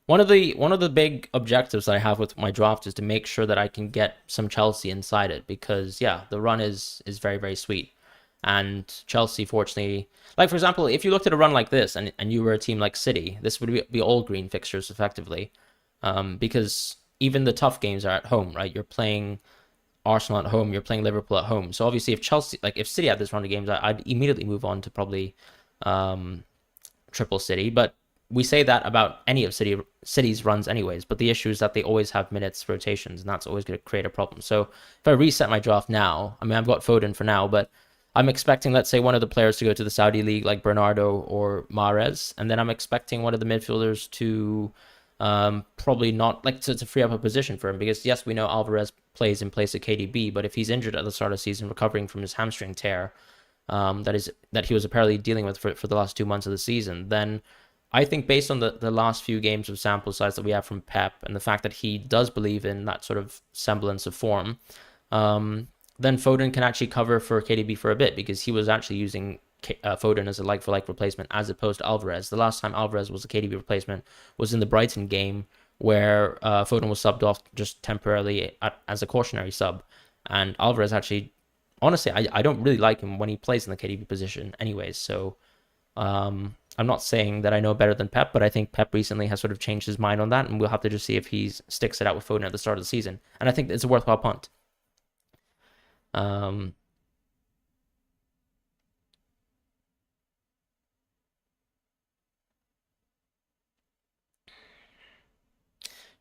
S1: One of the big objectives that I have with my draft is to make sure that I can get some Chelsea inside it because yeah, the run is very, very sweet. And Chelsea, fortunately, like for example, if you looked at a run like this and you were a team like City, this would be all green fixtures effectively, because even the tough games are at home, right? You're playing Arsenal at home, you're playing Liverpool at home. So obviously, if City had this run of games, I'd immediately move on to probably triple City, but we say that about any of City's runs anyways, but the issue is that they always have minutes rotations, and that's always going to create a problem. So if I reset my draft now, I mean, I've got Foden for now, but I'm expecting, let's say, one of the players to go to the Saudi League, like Bernardo or Mahrez, and then I'm expecting one of the midfielders to probably not, like, to free up a position for him, because yes, we know Alvarez plays in place of KDB. But if he's injured at the start of the season, recovering from his hamstring tear, that he was apparently dealing with for the last 2 months of the season, then I think based on the last few games of sample size that we have from Pep and the fact that he does believe in that sort of semblance of form, then Foden can actually cover for KDB for a bit, because he was actually using Foden as a like-for-like replacement as opposed to Alvarez. The last time Alvarez was a KDB replacement was in the Brighton game, where Foden was subbed off just temporarily as a cautionary sub. And Alvarez actually, honestly, I don't really like him when he plays in the KDB position anyways. So I'm not saying that I know better than Pep, but I think Pep recently has sort of changed his mind on that, and we'll have to just see if he sticks it out with Foden at the start of the season. And I think it's a worthwhile punt.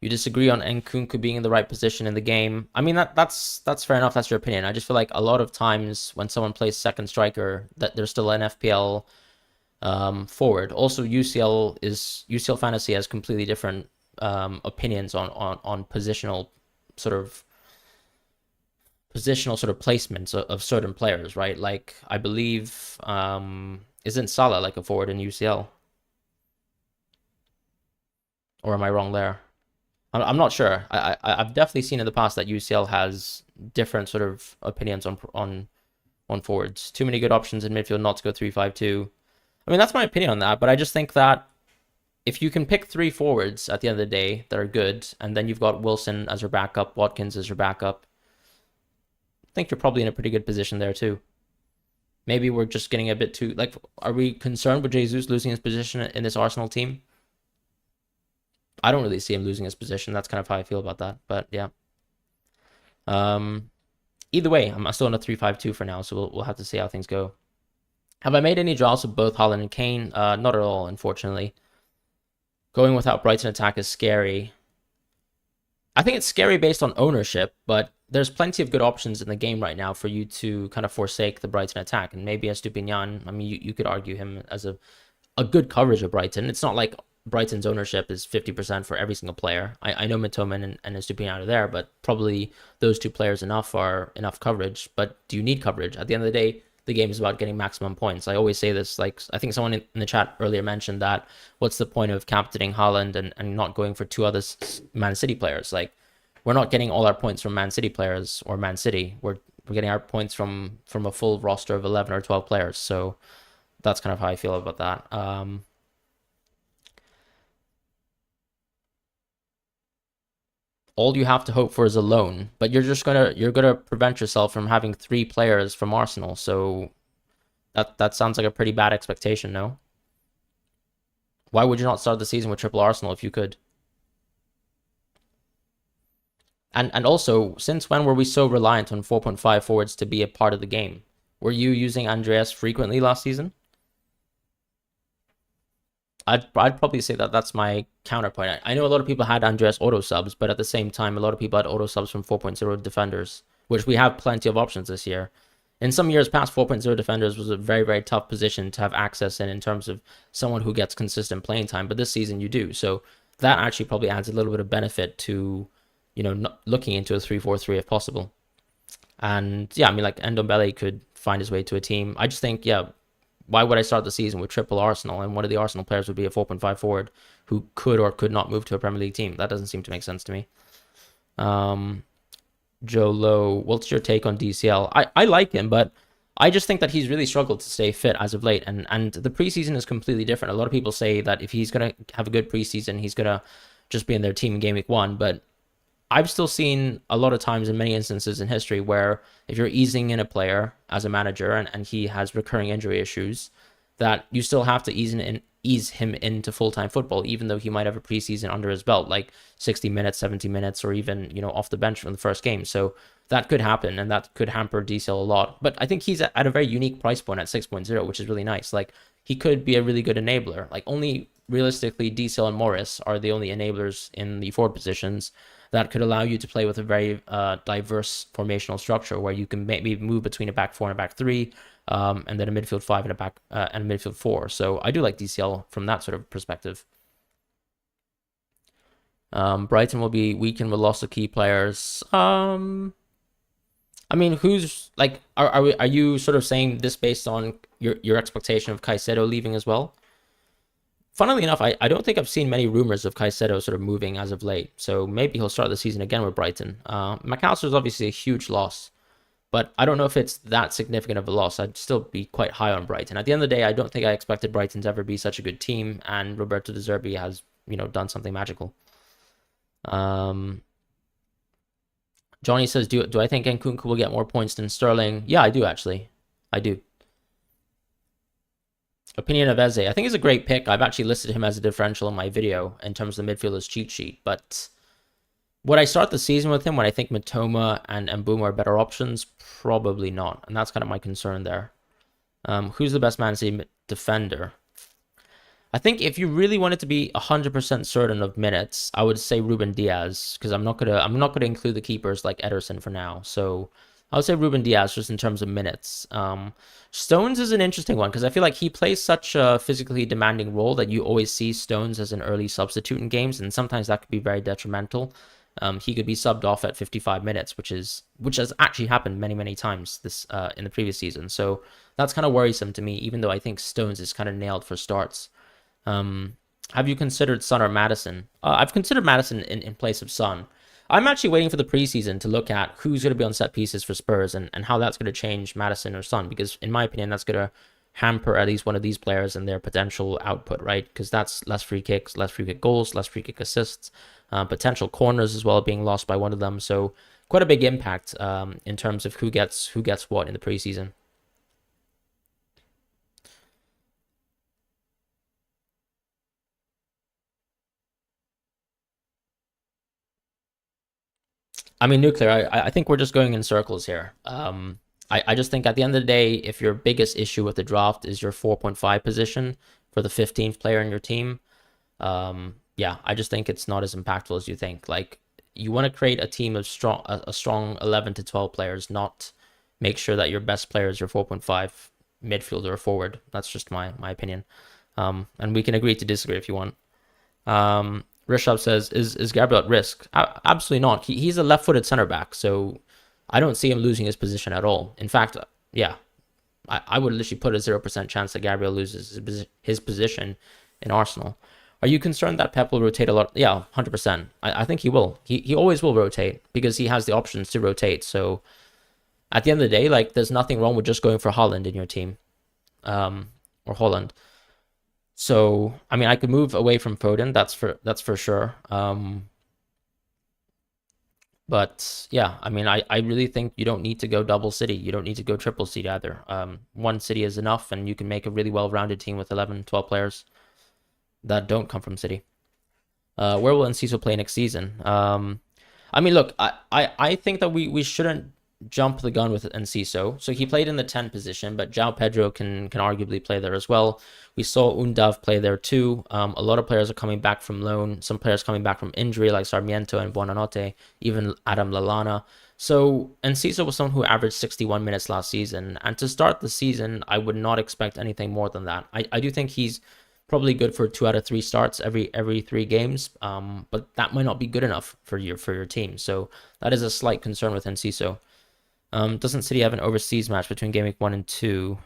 S1: You disagree on Nkunku being in the right position in the game. I mean, that's fair enough. That's your opinion. I just feel like a lot of times when someone plays second striker, that there's still an FPL forward. Also, UCL fantasy has completely different opinions on positional sort of placements of certain players, right? Like I believe isn't Salah like a forward in UCL, or am I wrong there? I'm not sure. I've definitely seen in the past that UCL has different sort of opinions on forwards. Too many good options in midfield not to go 3-5-2. I mean, that's my opinion on that, but I just think that if you can pick three forwards at the end of the day that are good, and then you've got Wilson as your backup, Watkins as your backup, I think you're probably in a pretty good position there too. Maybe we're just getting a bit too, like, are we concerned with Jesus losing his position in this Arsenal team? I don't really see him losing his position. That's kind of how I feel about that. But yeah. Either way, I'm still in a 3-5-2 for now, so we'll have to see how things go. Have I made any draws with both Haaland and Kane? Not at all, unfortunately. Going without Brighton attack is scary. I think it's scary based on ownership, but there's plenty of good options in the game right now for you to kind of forsake the Brighton attack. And maybe Estupinian, I mean, you could argue him as a good coverage of Brighton. It's not like Brighton's ownership is 50% for every single player. I know Mitoma and Estupinian are there, but probably those two players are enough coverage. But do you need coverage? At the end of the day, the game is about getting maximum points. I always say this, like, I think someone in the chat earlier mentioned that what's the point of captaining Haaland and not going for two other Man City players? Like, we're not getting all our points from Man City players or Man City. We're getting our points from a full roster of 11 or 12 players. So that's kind of how I feel about that. All you have to hope for is a loan, but you're gonna prevent yourself from having three players from Arsenal. So that sounds like a pretty bad expectation, no? Why would you not start the season with triple Arsenal if you could? And also, since when were we so reliant on 4.5 forwards to be a part of the game? Were you using Andreas frequently last season? I'd probably say that that's my counterpoint. I know a lot of people had Andreas auto subs, but at the same time, a lot of people had auto subs from 4.0 defenders, which we have plenty of options this year. In some years past, 4.0 defenders was a very, very tough position to have access in terms of someone who gets consistent playing time, but this season you do. So that actually probably adds a little bit of benefit to, looking into a 3-4-3 if possible. And yeah, I mean, like, Ndombele could find his way to a team. I just think, yeah, why would I start the season with triple Arsenal and one of the Arsenal players would be a 4.5 forward who could or could not move to a Premier League team? That doesn't seem to make sense to me. Joe Lowe, what's your take on DCL? I like him, but I just think that he's really struggled to stay fit as of late. And the preseason is completely different. A lot of people say that if he's going to have a good preseason, he's going to just be in their team in Game Week 1. But I've still seen a lot of times in many instances in history where if you're easing in a player as a manager and he has recurring injury issues, that you still have to ease him into full-time football, even though he might have a preseason under his belt, like 60 minutes, 70 minutes, or even, off the bench from the first game. So that could happen, and that could hamper DCL a lot. But I think he's at a very unique price point at 6.0, which is really nice. Like, he could be a really good enabler. Like, only realistically, DCL and Morris are the only enablers in the forward positions that could allow you to play with a very diverse formational structure where you can maybe move between a back four and a back three, and then a midfield five and a midfield four. So I do like DCL from that sort of perspective. Brighton will be weakened with loss of key players. I mean, who's like, are you sort of saying this based on your expectation of Caicedo leaving as well? Funnily enough, I don't think I've seen many rumors of Caicedo sort of moving as of late. So maybe he'll start the season again with Brighton. McAllister is obviously a huge loss, but I don't know if it's that significant of a loss. I'd still be quite high on Brighton. At the end of the day, I don't think I expected Brighton to ever be such a good team, and Roberto De Zerbi has, done something magical. Johnny says, do I think Nkunku will get more points than Sterling? Yeah, I do actually. I do. Opinion of Eze. I think he's a great pick. I've actually listed him as a differential in my video in terms of the midfielders cheat sheet. But would I start the season with him when I think Matoma and Mbeumo are better options? Probably not. And that's kind of my concern there. Who's the best Man City defender? I think if you really wanted to be 100% certain of minutes, I would say Ruben Diaz, because I'm not gonna include the keepers like Ederson for now. So I would say Ruben Diaz just in terms of minutes. Stones is an interesting one because I feel like he plays such a physically demanding role that you always see Stones as an early substitute in games, and sometimes that could be very detrimental. He could be subbed off at 55 minutes, which has actually happened many times this in the previous season. So that's kind of worrisome to me, even though I think Stones is kind of nailed for starts. Have you considered Son or Maddison? I've considered Maddison in place of Son. I'm actually waiting for the preseason to look at who's going to be on set pieces for Spurs and how that's going to change Maddison or Son, because in my opinion, that's going to hamper at least one of these players and their potential output, right? Because that's less free kicks, less free kick goals, less free kick assists, potential corners as well being lost by one of them. So quite a big impact in terms of who gets what in the preseason. I mean, Nuclear, I think we're just going in circles here. I just think at the end of the day, if your biggest issue with the draft is your 4.5 position for the 15th player in your team, yeah, I just think it's not as impactful as you think. Like, you want to create a team of a strong 11 to 12 players, not make sure that your best player is your 4.5 midfielder or forward. That's just my opinion. And we can agree to disagree if you want. Rishabh says, is Gabriel at risk? Absolutely not. He's a left-footed center back, so I don't see him losing his position at all. In fact, yeah, I would literally put a 0% chance that Gabriel loses his position in Arsenal. Are you concerned that Pep will rotate a lot? Yeah, 100%. I think he will. He always will rotate because he has the options to rotate. So at the end of the day, like, there's nothing wrong with just going for Haaland in your team, or Holland. So, I mean, I could move away from Foden. That's for sure. But yeah, I mean, I really think you don't need to go double City. You don't need to go triple City either. One City is enough, and you can make a really well-rounded team with 11, 12 players that don't come from City. Where will Enciso play next season? I mean, look, I think that we shouldn't jump the gun with Enciso. So he played in the 10 position, but João Pedro can arguably play there as well. We saw Undav play there too. A lot of players are coming back from loan. Some players coming back from injury, like Sarmiento and Buonanotte, even Adam Lallana. So Enciso was someone who averaged 61 minutes last season. And to start the season, I would not expect anything more than that. I do think he's probably good for 2 out of 3 starts every 3 games, but that might not be good enough for your team. So that is a slight concern with Enciso. Doesn't City have an overseas match between Gameweek 1 and 2?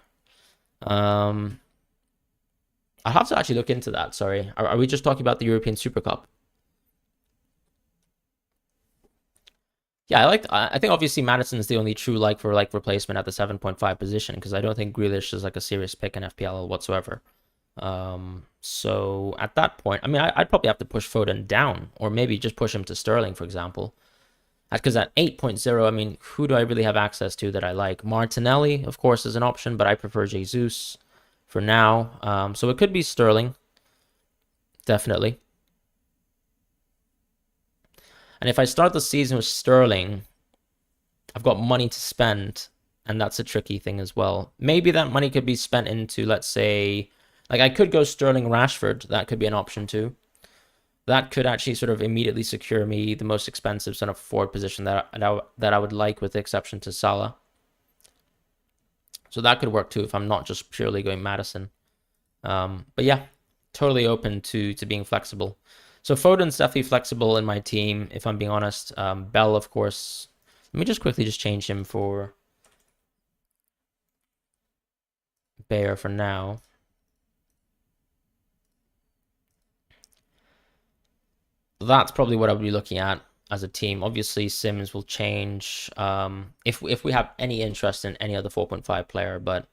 S1: I'll have to actually look into that. Sorry. Are we just talking about the European Super Cup? Yeah, I think obviously Maddison is the only true like for like replacement at the 7.5 position, because I don't think Grealish is like a serious pick in FPL whatsoever. So at that point, I mean, I'd probably have to push Foden down, or maybe just push him to Sterling, for example. Because at 8.0, I mean, who do I really have access to that I like? Martinelli, of course, is an option, but I prefer Jesus for now. So it could be Sterling, definitely. And if I start the season with Sterling, I've got money to spend, and that's a tricky thing as well. Maybe that money could be spent into, let's say, like I could go Sterling Rashford. That could be an option too. That could actually sort of immediately secure me the most expensive sort of forward position that I would like, with the exception to Salah. So that could work too if I'm not just purely going Maddison. But yeah, totally open to being flexible. So Foden's definitely flexible in my team, if I'm being honest. Bell, of course. Let me just quickly just change him for Bayer for now. That's probably what I'll be looking at as a team. Obviously, Sims will change if we have any interest in any other 4.5 player. But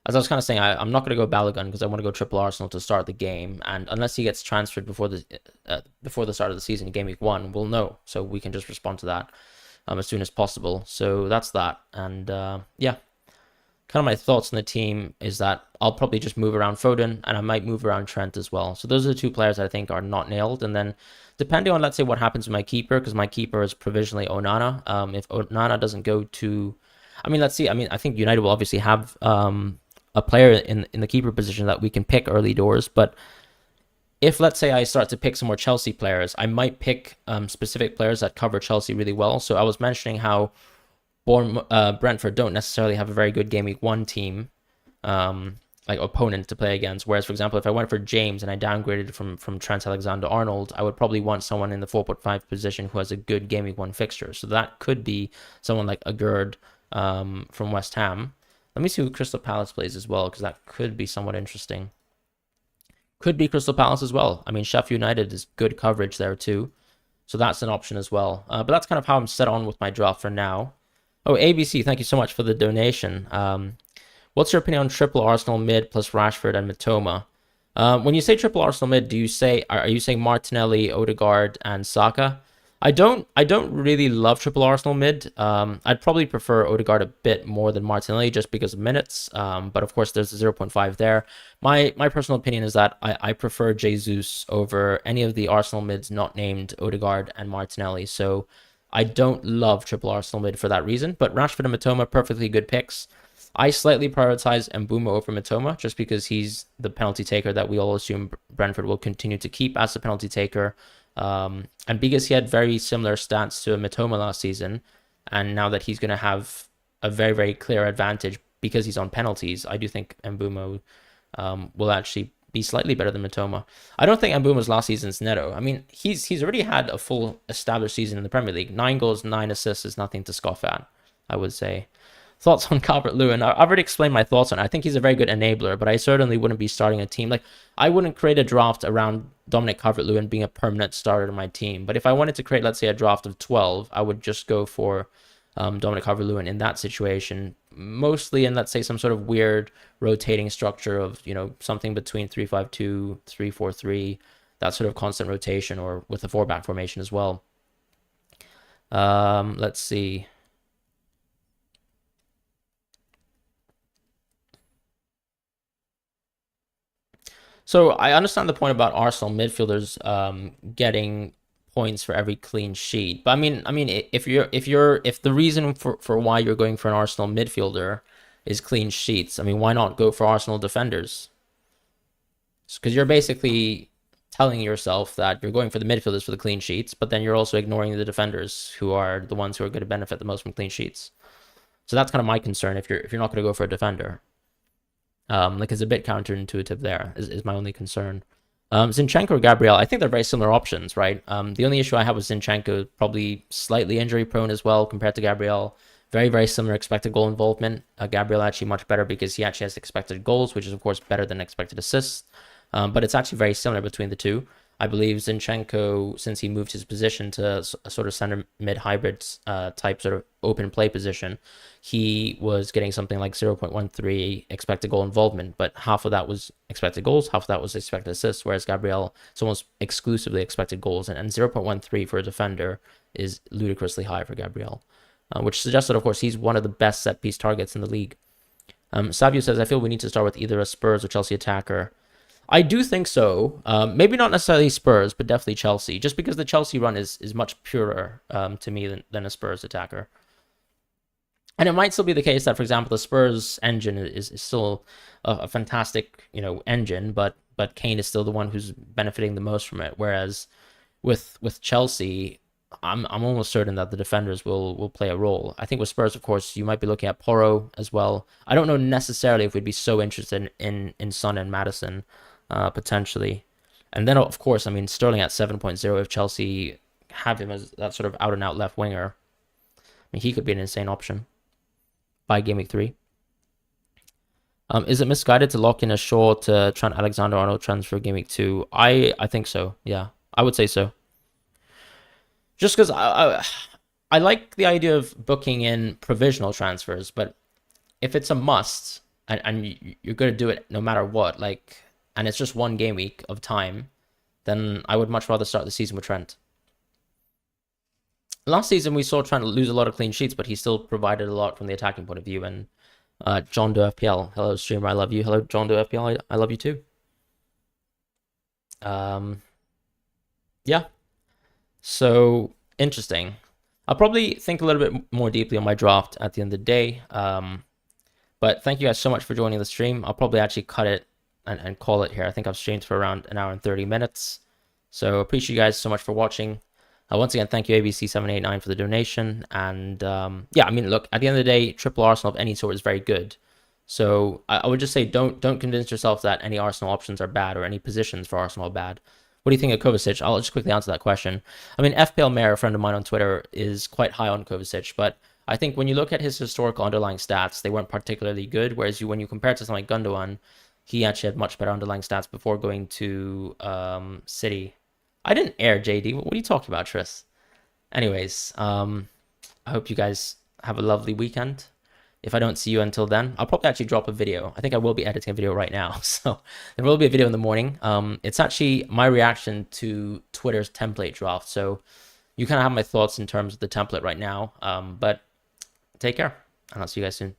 S1: as I was kind of saying, I'm not going to go Balogun because I want to go triple Arsenal to start the game. And unless he gets transferred before the start of the season, game week 1, we'll know. So we can just respond to that as soon as possible. So that's that. And yeah, kind of my thoughts on the team is that I'll probably just move around Foden and I might move around Trent as well. So those are the two players that I think are not nailed. And then depending on, let's say, what happens with my keeper, because my keeper is provisionally Onana. If Onana doesn't go to, I mean, let's see. I mean, I think United will obviously have a player in the keeper position that we can pick early doors. But if, let's say, I start to pick some more Chelsea players, I might pick specific players that cover Chelsea really well. So I was mentioning how Brentford don't necessarily have a very good game week 1 team, like opponent to play against. Whereas, for example, if I went for James and I downgraded from Trent Alexander-Arnold, I would probably want someone in the 4.5 position who has a good game week 1 fixture. So that could be someone like Agurd from West Ham. Let me see who Crystal Palace plays as well, because that could be somewhat interesting. Could be Crystal Palace as well. I mean, Sheffield United is good coverage there too. So that's an option as well. But that's kind of how I'm set on with my draft for now. Oh, ABC, thank you so much for the donation. What's your opinion on triple Arsenal mid plus Rashford and Mitoma? When you say triple Arsenal mid, are you saying Martinelli, Odegaard, and Saka? I don't really love triple Arsenal mid. I'd probably prefer Odegaard a bit more than Martinelli just because of minutes. But of course, there's a 0.5 there. My personal opinion is that I prefer Jesus over any of the Arsenal mids not named Odegaard and Martinelli. So I don't love triple Arsenal mid for that reason. But Rashford and Mitoma, perfectly good picks. I slightly prioritize Mbeumo over Mitoma just because he's the penalty taker that we all assume Brentford will continue to keep as the penalty taker. And because he had very similar stats to Mitoma last season, and now that he's going to have a very, very clear advantage because he's on penalties, I do think Mbeumo will actually be slightly better than Mitoma. I don't think Mbeumo's last season's Neto. I mean, he's already had a full established season in the Premier League. 9 goals, 9 assists is nothing to scoff at, I would say. Thoughts on Calvert-Lewin? I've already explained my thoughts on it. I think he's a very good enabler, but I certainly wouldn't be starting a team. Like, I wouldn't create a draft around Dominic Calvert-Lewin being a permanent starter in my team. But if I wanted to create, let's say, a draft of 12, I would just go for Dominic Calvert-Lewin in that situation. Mostly in, let's say, some sort of weird rotating structure of, something between 3-5-2, 3-4-3, that sort of constant rotation, or with a 4-back formation as well. Let's see. So I understand the point about Arsenal midfielders getting points for every clean sheet, but I mean, if the reason for why you're going for an Arsenal midfielder is clean sheets, I mean, why not go for Arsenal defenders? Because you're basically telling yourself that you're going for the midfielders for the clean sheets, but then you're also ignoring the defenders who are the ones who are going to benefit the most from clean sheets. So that's kind of my concern if you're not going to go for a defender. It's a bit counterintuitive there, is my only concern. Zinchenko or Gabriel, I think they're very similar options, right? The only issue I have with Zinchenko, probably slightly injury prone as well compared to Gabriel. Very, very similar expected goal involvement. Gabriel actually much better because he actually has expected goals, which is, of course, better than expected assists. But it's actually very similar between the two. I believe Zinchenko, since he moved his position to a sort of center mid hybrid type sort of open play position, he was getting something like 0.13 expected goal involvement, but half of that was expected goals, half of that was expected assists, whereas Gabriel is almost exclusively expected goals, and 0.13 for a defender is ludicrously high for Gabriel, which suggests that, of course, he's one of the best set-piece targets in the league. Savio says, I feel we need to start with either a Spurs or Chelsea attacker. I do think so. Maybe not necessarily Spurs, but definitely Chelsea, just because the Chelsea run is much purer to me than a Spurs attacker. And it might still be the case that, for example, the Spurs engine is still a fantastic, engine, but Kane is still the one who's benefiting the most from it. Whereas with Chelsea, I'm almost certain that the defenders will play a role. I think with Spurs, of course, you might be looking at Porro as well. I don't know necessarily if we'd be so interested in Son and Maddison. Potentially. And then, of course, I mean, Sterling at 7.0, if Chelsea have him as that sort of out-and-out left winger, I mean, he could be an insane option by Game Week 3. Is it misguided to lock in a short Trent Alexander-Arnold transfer Game Week 2? I think so, yeah. I would say so. Just because I like the idea of booking in provisional transfers, but if it's a must and you're going to do it no matter what, like, and it's just one game week of time, then I would much rather start the season with Trent. Last season, we saw Trent lose a lot of clean sheets, but he still provided a lot from the attacking point of view. And John Doe FPL, hello streamer, I love you. Hello John Doe FPL, I love you too. Yeah. So interesting. I'll probably think a little bit more deeply on my draft at the end of the day. But thank you guys so much for joining the stream. I'll probably actually cut it and call it here. I think I've streamed for around an hour and 30 minutes. So appreciate you guys so much for watching. Once again, thank you ABC789 for the donation. And yeah, I mean, look, at the end of the day, triple Arsenal of any sort is very good. So I would just say don't convince yourself that any Arsenal options are bad or any positions for Arsenal are bad. What do you think of Kovacic? I'll just quickly answer that question. I mean, FPL Mayor, a friend of mine on Twitter, is quite high on Kovacic, but I think when you look at his historical underlying stats, they weren't particularly good. Whereas when you compare it to something like Gundogan, he actually had much better underlying stats before going to City. I didn't air JD. What are you talking about, Tris? Anyways, I hope you guys have a lovely weekend. If I don't see you until then, I'll probably actually drop a video. I think I will be editing a video right now. So there will be a video in the morning. It's actually my reaction to Twitter's template draft. So you kind of have my thoughts in terms of the template right now. But take care, and I'll see you guys soon.